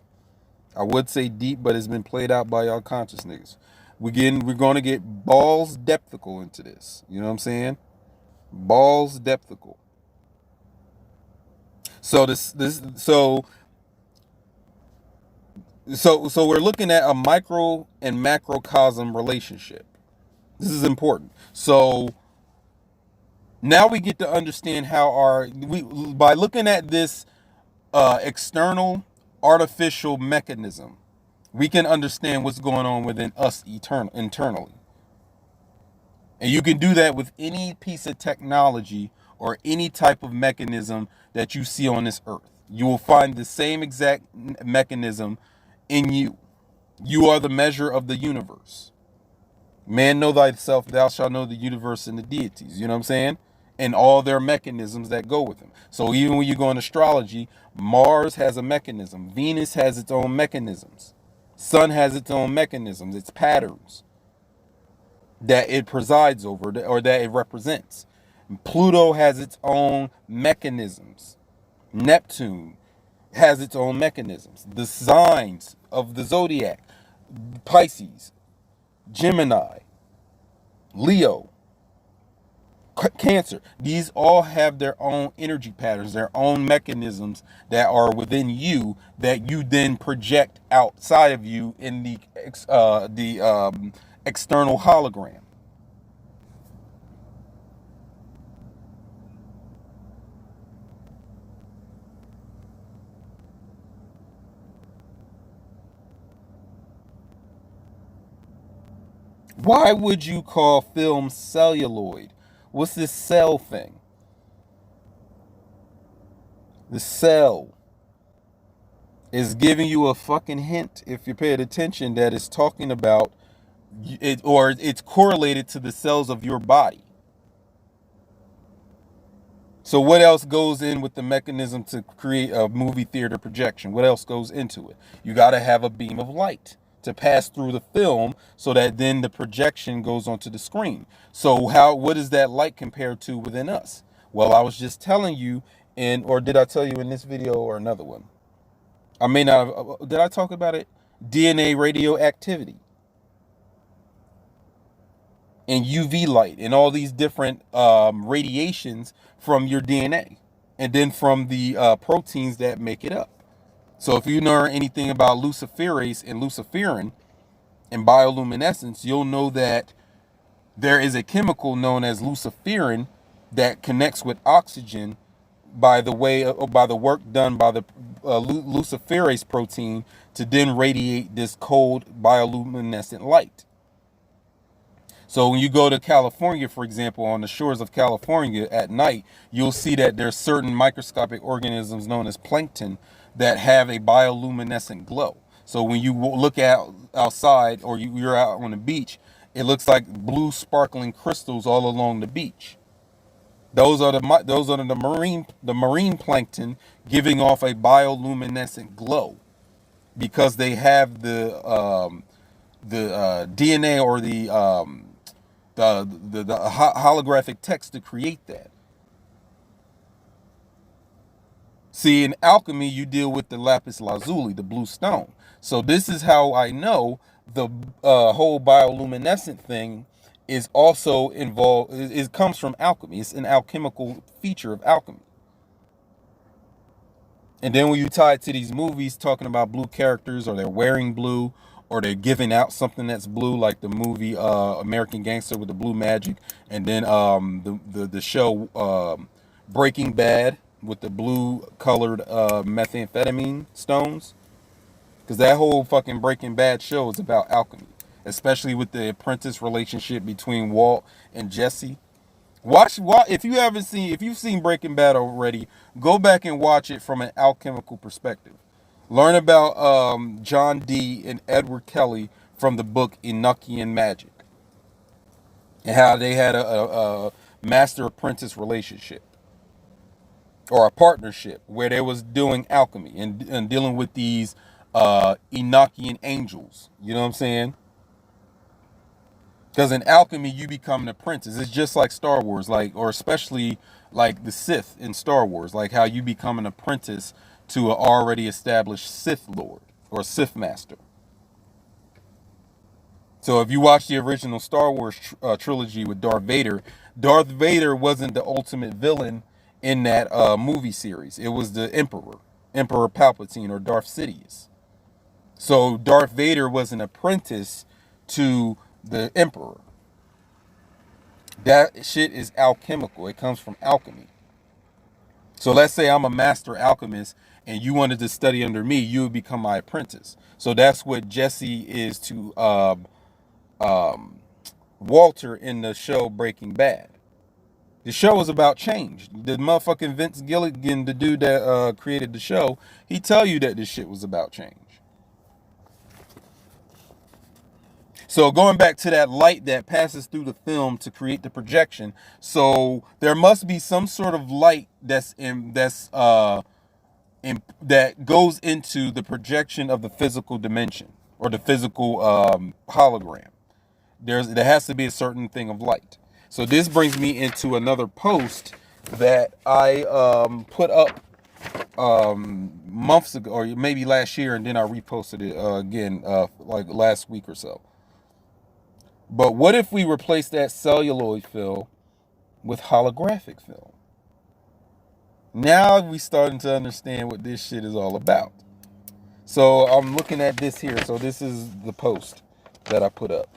I would say deep, but it's been played out by y'all conscious niggas. We're gonna get balls depthical into this. You know what I'm saying? Balls depthical. So So we're looking at a micro and macrocosm relationship. This is important. So now we get to understand how by looking at this external artificial mechanism, we can understand what's going on within us internally. And you can do that with any piece of technology or any type of mechanism that you see on this earth. You will find the same exact mechanism in you. You are the measure of the universe. Man, know thyself, thou shalt know the universe and the deities. You know what I'm saying? And all their mechanisms that go with them. So even when you go in astrology, Mars has a mechanism. Venus has its own mechanisms. Sun has its own mechanisms, its patterns that it presides over or that it represents. Pluto has its own mechanisms. Neptune has its own mechanisms. The signs of the zodiac: Pisces, Gemini, Leo, Cancer. These all have their own energy patterns, their own mechanisms that are within you that you then project outside of you in the external hologram. Why would you call film celluloid? What's this cell thing? The cell is giving you a fucking hint, if you paid attention, that it's talking about it, or it's correlated to the cells of your body. So what else goes in with the mechanism to create a movie theater projection? What else goes into it? You got to have a beam of light to pass through the film so that then the projection goes onto the screen. So what is that light compared to within us? Well, I was just telling you or did I tell you in this video or another one? I may not have, did I talk about it? DNA radioactivity and UV light and all these different radiations from your DNA and then from the proteins that make it up. So if you know anything about luciferase and luciferin and bioluminescence, you'll know that there is a chemical known as luciferin that connects with oxygen by the work done by the luciferase protein to then radiate this cold bioluminescent light. So when you go to California, for example, on the shores of California at night, you'll see that there's certain microscopic organisms known as plankton that have a bioluminescent glow. So when you look outside or you're out on the beach, it looks like blue sparkling crystals all along the beach. Those are the marine plankton giving off a bioluminescent glow because they have the DNA or the holographic text to create that. See, in alchemy, you deal with the lapis lazuli, the blue stone. So this is how I know the whole bioluminescent thing is also involved. It comes from alchemy. It's an alchemical feature of alchemy. And then when you tie it to these movies talking about blue characters, or they're wearing blue, or they're giving out something that's blue, like the movie American Gangster with the blue magic, and then the show Breaking Bad with the blue colored methamphetamine stones, because that whole fucking Breaking Bad show is about alchemy, especially with the apprentice relationship between Walt and Jesse. Watch if you've seen Breaking Bad already, go back and watch it from an alchemical perspective. Learn about John Dee and Edward Kelly from the book Enochian Magic, and how they had a master-apprentice relationship, or a partnership, where they was doing alchemy and dealing with these Enochian angels. You know what I'm saying? Because in alchemy, you become an apprentice. It's just like Star Wars, or especially like the Sith in Star Wars, like how you become an apprentice to an already established Sith Lord or Sith Master. So if you watch the original Star Wars trilogy with Darth Vader wasn't the ultimate villain in that movie series. It was the Emperor Palpatine, or Darth Sidious. So Darth Vader was an apprentice to the Emperor. That shit is alchemical. It comes from alchemy. So let's say I'm a master alchemist and you wanted to study under me, you would become my apprentice. So that's what Jesse is to Walter in the show Breaking Bad. The show is about change. The motherfucking Vince Gilligan, the dude that created the show, he tell you that this shit was about change. So going back to that light that passes through the film to create the projection, so there must be some sort of light that goes into the projection of the physical dimension, or the physical hologram. There has to be a certain thing of light. So this brings me into another post that I put up months ago, or maybe last year, and then I reposted it again like last week or so. But what if we replace that celluloid film with holographic film? Now we starting to understand what this shit is all about. So I'm looking at this here. So this is the post that I put up.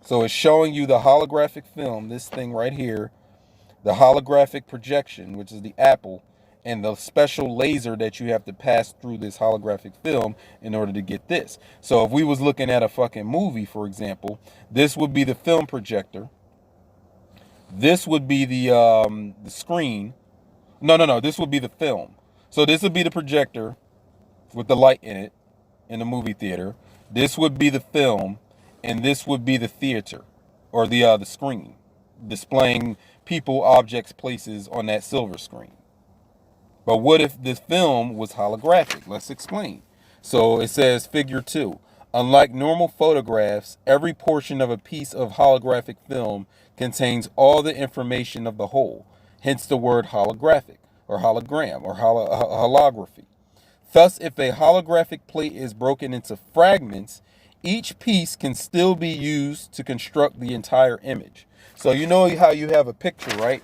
So it's showing you the holographic film, this thing right here, the holographic projection, which is the apple, and the special laser that you have to pass through this holographic film in order to get this. So if we was looking at a fucking movie, for example, this would be the film projector. This would be the screen. No. This would be the film. So this would be the projector with the light in it in the movie theater. This would be the film, and this would be the theater, or the screen, displaying people, objects, places on that silver screen. But what if this film was holographic? Let's explain. So it says figure 2. Unlike normal photographs, every portion of a piece of holographic film contains all the information of the whole, hence the word holographic, or hologram, or holography. Thus, if a holographic plate is broken into fragments, each piece can still be used to construct the entire image. So you know how you have a picture, right?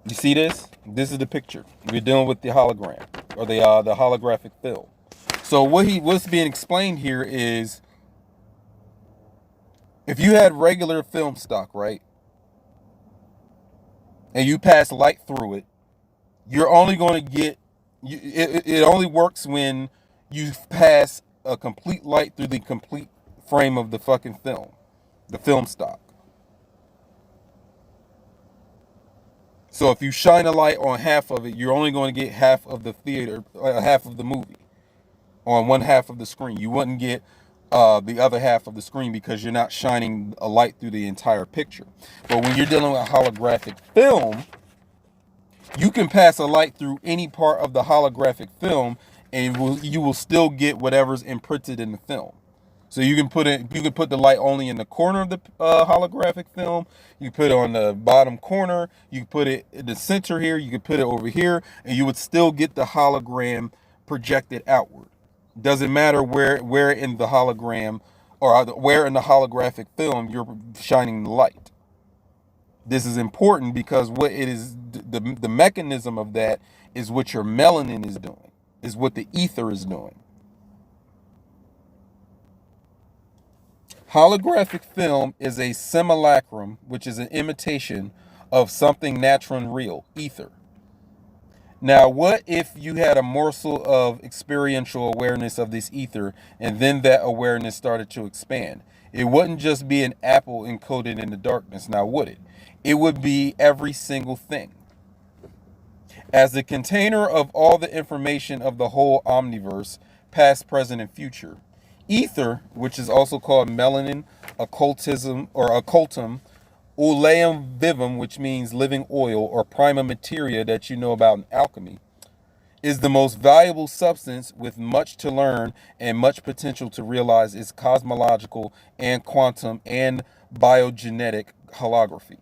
You see this? This is the picture. We're dealing with the hologram, or the holographic film. So what's being explained here is, if you had regular film stock, right, and you pass light through it, you're only going to get, it only works when you pass a complete light through the complete frame of the fucking film, the film stock. So if you shine a light on half of it, you're only going to get half of the theater, half of the movie on one half of the screen. You wouldn't get the other half of the screen because you're not shining a light through the entire picture. But when you're dealing with holographic film, you can pass a light through any part of the holographic film, and you will still get whatever's imprinted in the film. So you can put the light only in the corner of the holographic film. You put it on the bottom corner. You can put it in the center here. You can put it over here, and you would still get the hologram projected outward. Doesn't matter where in the hologram, or where in the holographic film you're shining the light. This is important because what it is, the mechanism of that is what your melanin is doing, is what the ether is doing. Holographic film is a simulacrum, which is an imitation of something natural and real, ether. Now, what if you had a morsel of experiential awareness of this ether, and then that awareness started to expand? It wouldn't just be an apple encoded in the darkness, now would it? It would be every single thing. As the container of all the information of the whole omniverse, past, present, and future, ether, which is also called melanin, occultism, or occultum, oleum vivum, which means living oil, or prima materia that you know about in alchemy, is the most valuable substance with much to learn and much potential to realize its cosmological and quantum and biogenetic holography.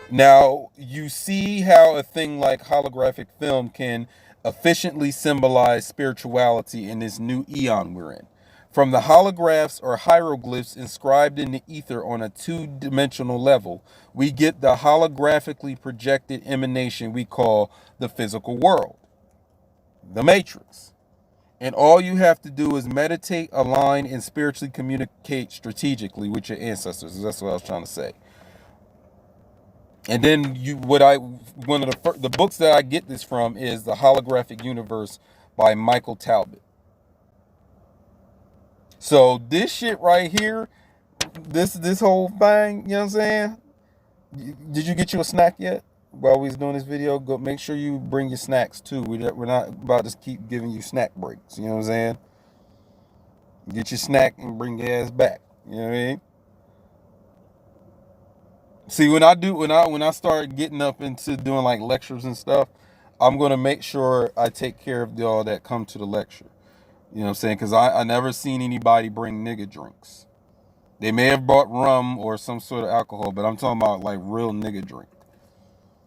Now, you see how a thing like holographic film can efficiently symbolize spirituality in this new eon we're in. From the holographs or hieroglyphs inscribed in the ether on a two-dimensional level, we get the holographically projected emanation we call the physical world, the matrix. And all you have to do is meditate, align, and spiritually communicate strategically with your ancestors. That's what I was trying to say. And then one of the books that I get this from is The Holographic Universe by Michael Talbot. So this shit right here, this whole thing, you know what I'm saying? Did you get you a snack yet? While we was doing this video, go make sure you bring your snacks too. We're not about to keep giving you snack breaks. You know what I'm saying? Get your snack and bring your ass back. You know what I mean? See, when I start getting up into doing like lectures and stuff, I'm gonna make sure I take care of y'all that come to the lecture. You know what I'm saying? Because I never seen anybody bring nigga drinks. They may have brought rum or some sort of alcohol, but I'm talking about like real nigga drink.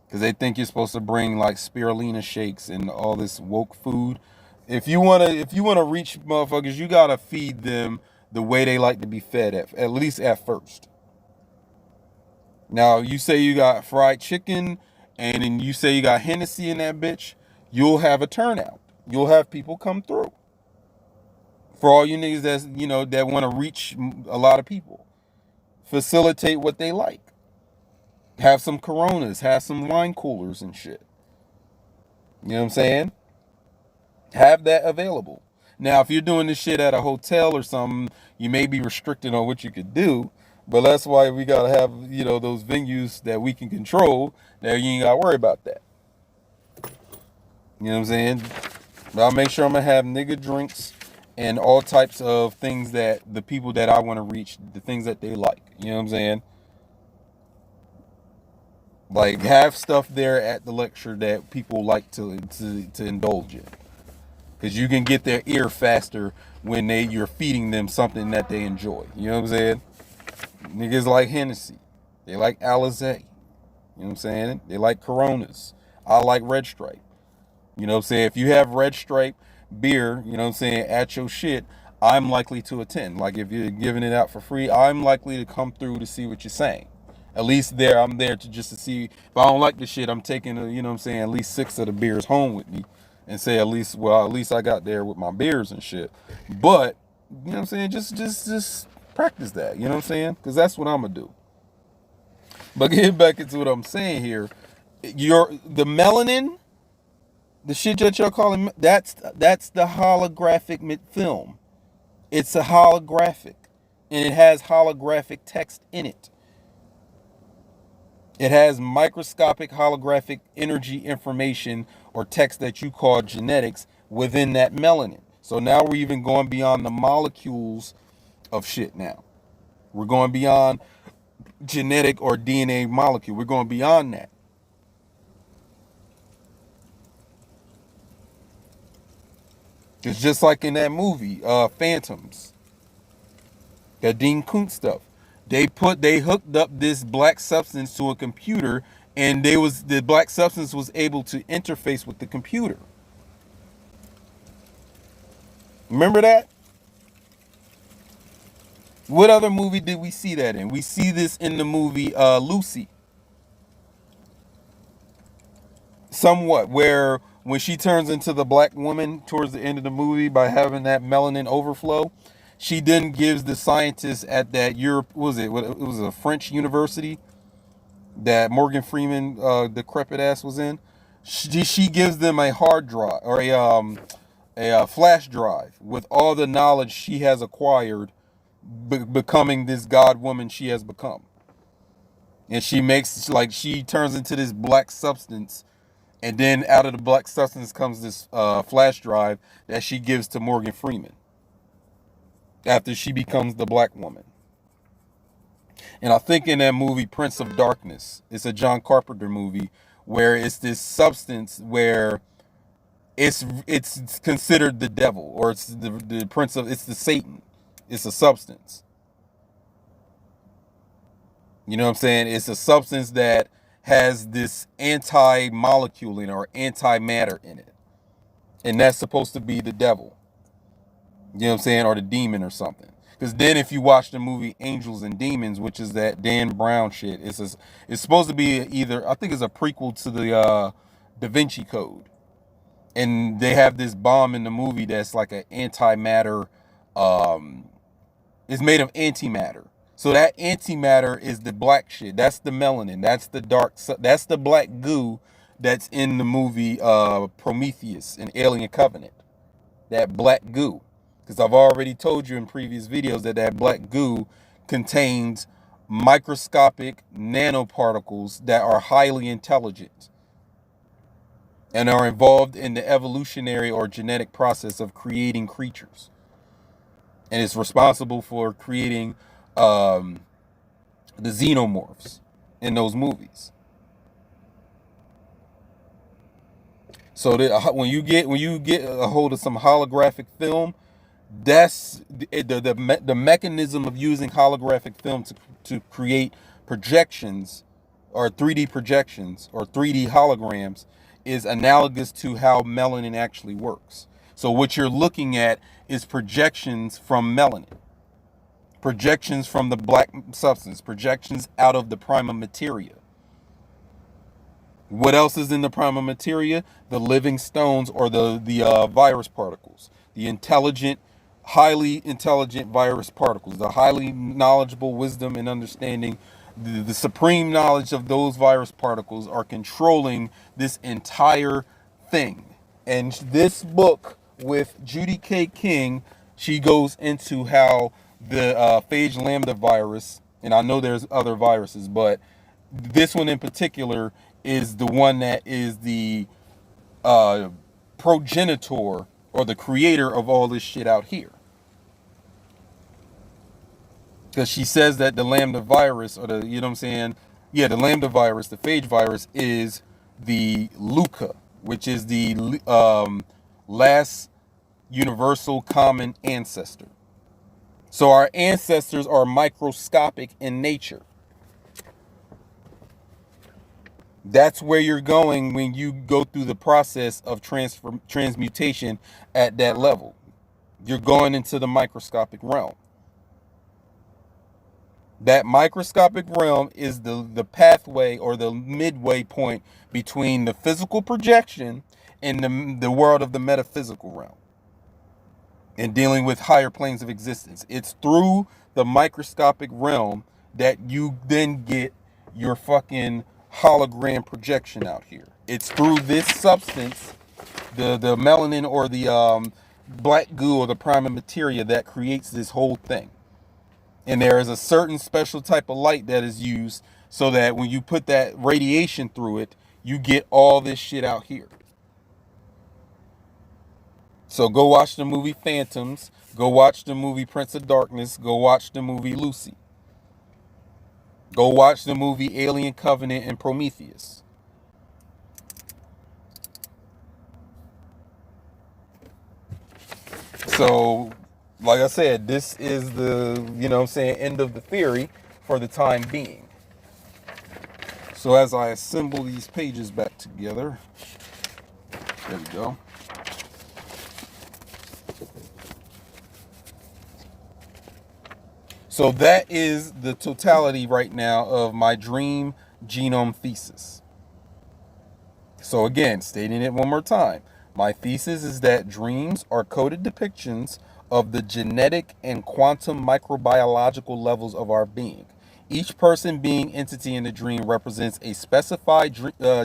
Because they think you're supposed to bring like spirulina shakes and all this woke food. If you wanna reach motherfuckers, you gotta feed them the way they like to be fed at least at first. Now, you say you got fried chicken, and then you say you got Hennessy in that bitch, you'll have a turnout. You'll have people come through. For all you niggas that want to reach a lot of people. facilitate what they like. Have some Coronas, have some wine coolers and shit. You know what I'm saying? Have that available. Now, if you're doing this shit at a hotel or something, you may be restricted on what you could do. But that's why we gotta have, those venues that we can control. That you ain't gotta worry about that. You know what I'm saying? But I'll make sure I'm gonna have nigga drinks and all types of things that the people that I want to reach, the things that they like. You know what I'm saying? Like, have stuff there at the lecture that people like to indulge in, because you can get their ear faster when you're feeding them something that they enjoy. You know what I'm saying? Niggas like Hennessy, they like Alizé. You know what I'm saying? They like Coronas. I like Red Stripe. You know what I'm saying? If you have Red Stripe beer, you know what I'm saying, at your shit, I'm likely to attend. Like, if you're giving it out for free, I'm likely to come through to see what you're saying. At least I'm there to see. If I don't like the shit, I'm taking, you know what I'm saying, at least 6 of the beers home with me and say at least I got there with my beers and shit. But, you know what I'm saying, just practice that, you know what I'm saying? Because that's what I'm going to do. But getting back into what I'm saying here, the melanin, the shit that y'all calling, that's the holographic film. It's a holographic, and it has holographic text in it. It has microscopic holographic energy information or text that you call genetics within that melanin. So now we're even going beyond the molecules of shit now. We're going beyond genetic or DNA molecule. We're going beyond that. It's just like in that movie, Phantoms, that Dean Koontz stuff. They hooked up this black substance to a computer, and the black substance was able to interface with the computer. Remember that? What other movie did we see that in? We see this in the movie Lucy. Somewhat, where when she turns into the black woman towards the end of the movie by having that melanin overflow, she then gives the scientists at that it was a French university that Morgan Freeman, decrepit ass, was in. She gives them a hard drive or a flash drive with all the knowledge she has acquired, becoming this god woman she has become. And she turns into this black substance, and then out of the black substance comes this flash drive that she gives to Morgan Freeman after she becomes the black woman. And I think in that movie Prince of Darkness, it's a John Carpenter movie where it's this substance where it's considered the devil, or it's the prince of, it's the Satan. It's a substance. You know what I'm saying? It's a substance that has this anti-molecule in it, or anti-matter in it. And that's supposed to be the devil. You know what I'm saying? Or the demon or something. Because then if you watch the movie Angels and Demons, which is that Dan Brown shit, it's supposed to be either, I think it's a prequel to the Da Vinci Code. And they have this bomb in the movie that's like an antimatter, it's made of antimatter. So that antimatter is the black shit. That's the melanin. That's the that's the black goo that's in the movie Prometheus and Alien Covenant. That black goo. Because I've already told you in previous videos that black goo contains microscopic nanoparticles that are highly intelligent and are involved in the evolutionary or genetic process of creating creatures. And it's responsible for creating the xenomorphs in those movies. So that when you get a hold of some holographic film, that's the mechanism of using holographic film to create projections, or 3D projections, or 3D holograms, is analogous to how melanin actually works. So what you're looking at is projections from melanin, projections from the black substance, projections out of the prima materia. What else is in the prima materia? The living stones, or the virus particles, the intelligent highly intelligent virus particles, the highly knowledgeable wisdom and understanding, the supreme knowledge of those virus particles are controlling this entire thing. And this book with Judy K. King, she goes into how the phage lambda virus, and I know there's other viruses, but this one in particular is the one that is the uh, progenitor or the creator of all this shit out here. Because she says that the lambda virus, or the, you know what I'm saying? Yeah, the lambda virus, the phage virus, is the LUCA, which is the last universal common ancestor. So our ancestors are microscopic in nature. That's where you're going when you go through the process of transmutation at that level. You're going into the microscopic realm. That microscopic realm is the pathway or the midway point between the physical projection and the world of the metaphysical realm and dealing with higher planes of existence. It's through the microscopic realm that you then get your fucking hologram projection out here. It's through this substance, the melanin or the black goo or the prima materia, that creates this whole thing. And there is a certain special type of light that is used so that when you put that radiation through it, you get all this shit out here. So go watch the movie Phantoms. Go watch the movie Prince of Darkness. Go watch the movie Lucy. Go watch the movie Alien Covenant and Prometheus. So, like I said, this is the, you know what I'm saying, end of the theory for the time being. So as I assemble these pages back together, there we go. So that is the totality right now of my dream genome thesis. So again, stating it one more time, my thesis is that dreams are coded depictions of the genetic and quantum microbiological levels of our being. Each person being entity in the dream represents a specified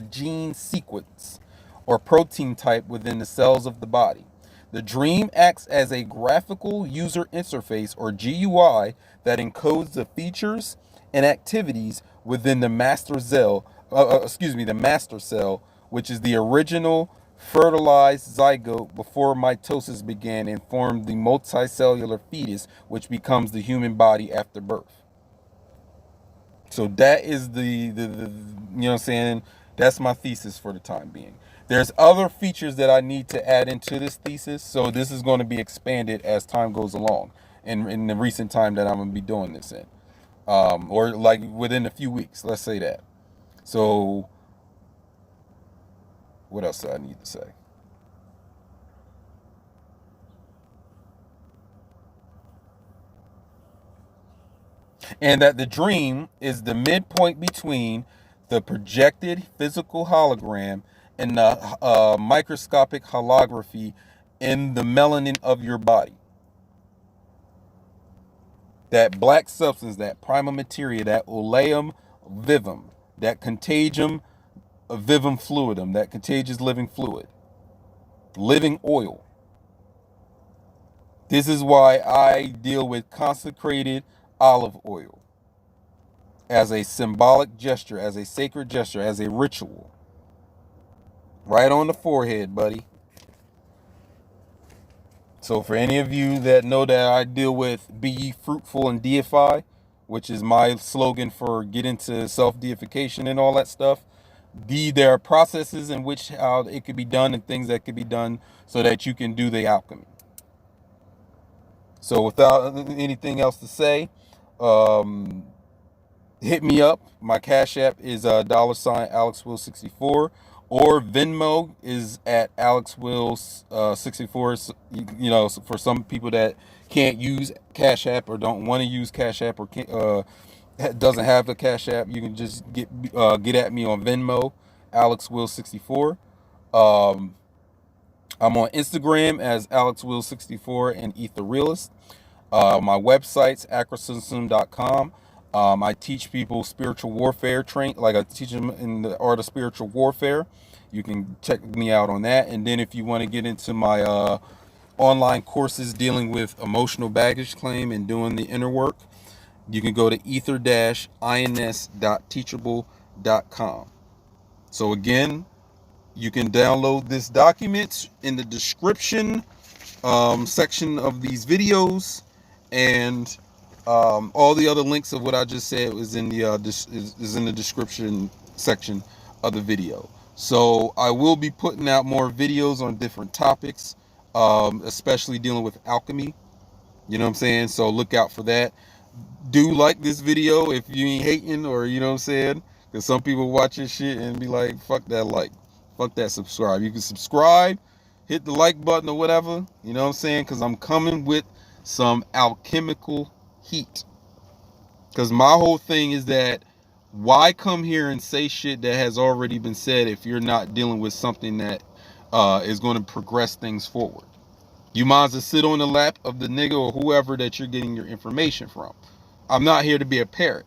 gene sequence or protein type within the cells of the body. The dream acts as a graphical user interface or GUI that encodes the features and activities within the master cell, the master cell, which is the original fertilized zygote before mitosis began and formed the multicellular fetus, which becomes the human body after birth. So that is the you know what I'm saying, that's my thesis for the time being. There's other features that I need to add into this thesis, so this is going to be expanded as time goes along in the recent time that I'm going to be doing this in. Or like within a few weeks, let's say that. So what else do I need to say? And that the dream is the midpoint between the projected physical hologram and the microscopic holography in the melanin of your body. That black substance, that prima materia, that oleum vivum, that contagium vivum fluidum, that contagious living fluid, living oil. This is why I deal with consecrated olive oil as a symbolic gesture, as a sacred gesture, as a ritual. Right on the forehead, buddy. So for any of you that know that I deal with be ye fruitful and deify, which is my slogan for get into self-deification and all that stuff, there are processes in which how it could be done and things that could be done so that you can do the alchemy. So without anything else to say, hit me up. My Cash App is $AlexWill64, or Venmo is at AlexWill64. You know, for some people that can't use Cash App or don't want to use Cash App or doesn't have a Cash App, you can just get at me on Venmo, AlexWill64. I'm on Instagram as AlexWill64 and EtherRealist. My website's acrosystem.com. I teach people spiritual warfare like I teach them in the art of spiritual warfare. You can check me out on that. And then if you want to get into my online courses dealing with emotional baggage claim and doing the inner work, you can go to ether-ins.teachable.com. So again, you can download this document in the description section of these videos, and all the other links of what I just said is in the is in the description section of the video. So I will be putting out more videos on different topics, especially dealing with alchemy. You know what I'm saying? So look out for that. Do like this video if you ain't hating, or you know what I'm saying? Because some people watch this shit and be like, fuck that like, fuck that subscribe. You can subscribe, hit the like button or whatever, you know what I'm saying? Because I'm coming with some alchemical heat. Because my whole thing is that, why come here and say shit that has already been said if you're not dealing with something that is going to progress things forward? You might as well sit on the lap of the nigga or whoever that you're getting your information from. I'm not here to be a parrot.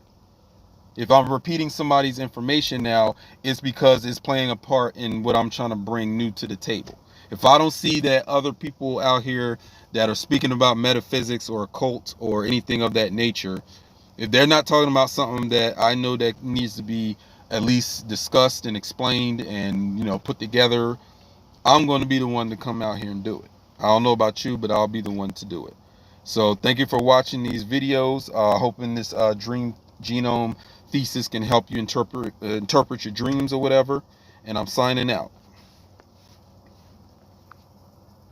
If I'm repeating somebody's information now, it's because it's playing a part in what I'm trying to bring new to the table. If I don't see that other people out here that are speaking about metaphysics or occult or anything of that nature, if they're not talking about something that I know that needs to be at least discussed and explained and, you know, put together, I'm going to be the one to come out here and do it. I don't know about you, but I'll be the one to do it. So thank you for watching these videos. Hoping this dream genome thesis can help you interpret your dreams or whatever. And I'm signing out.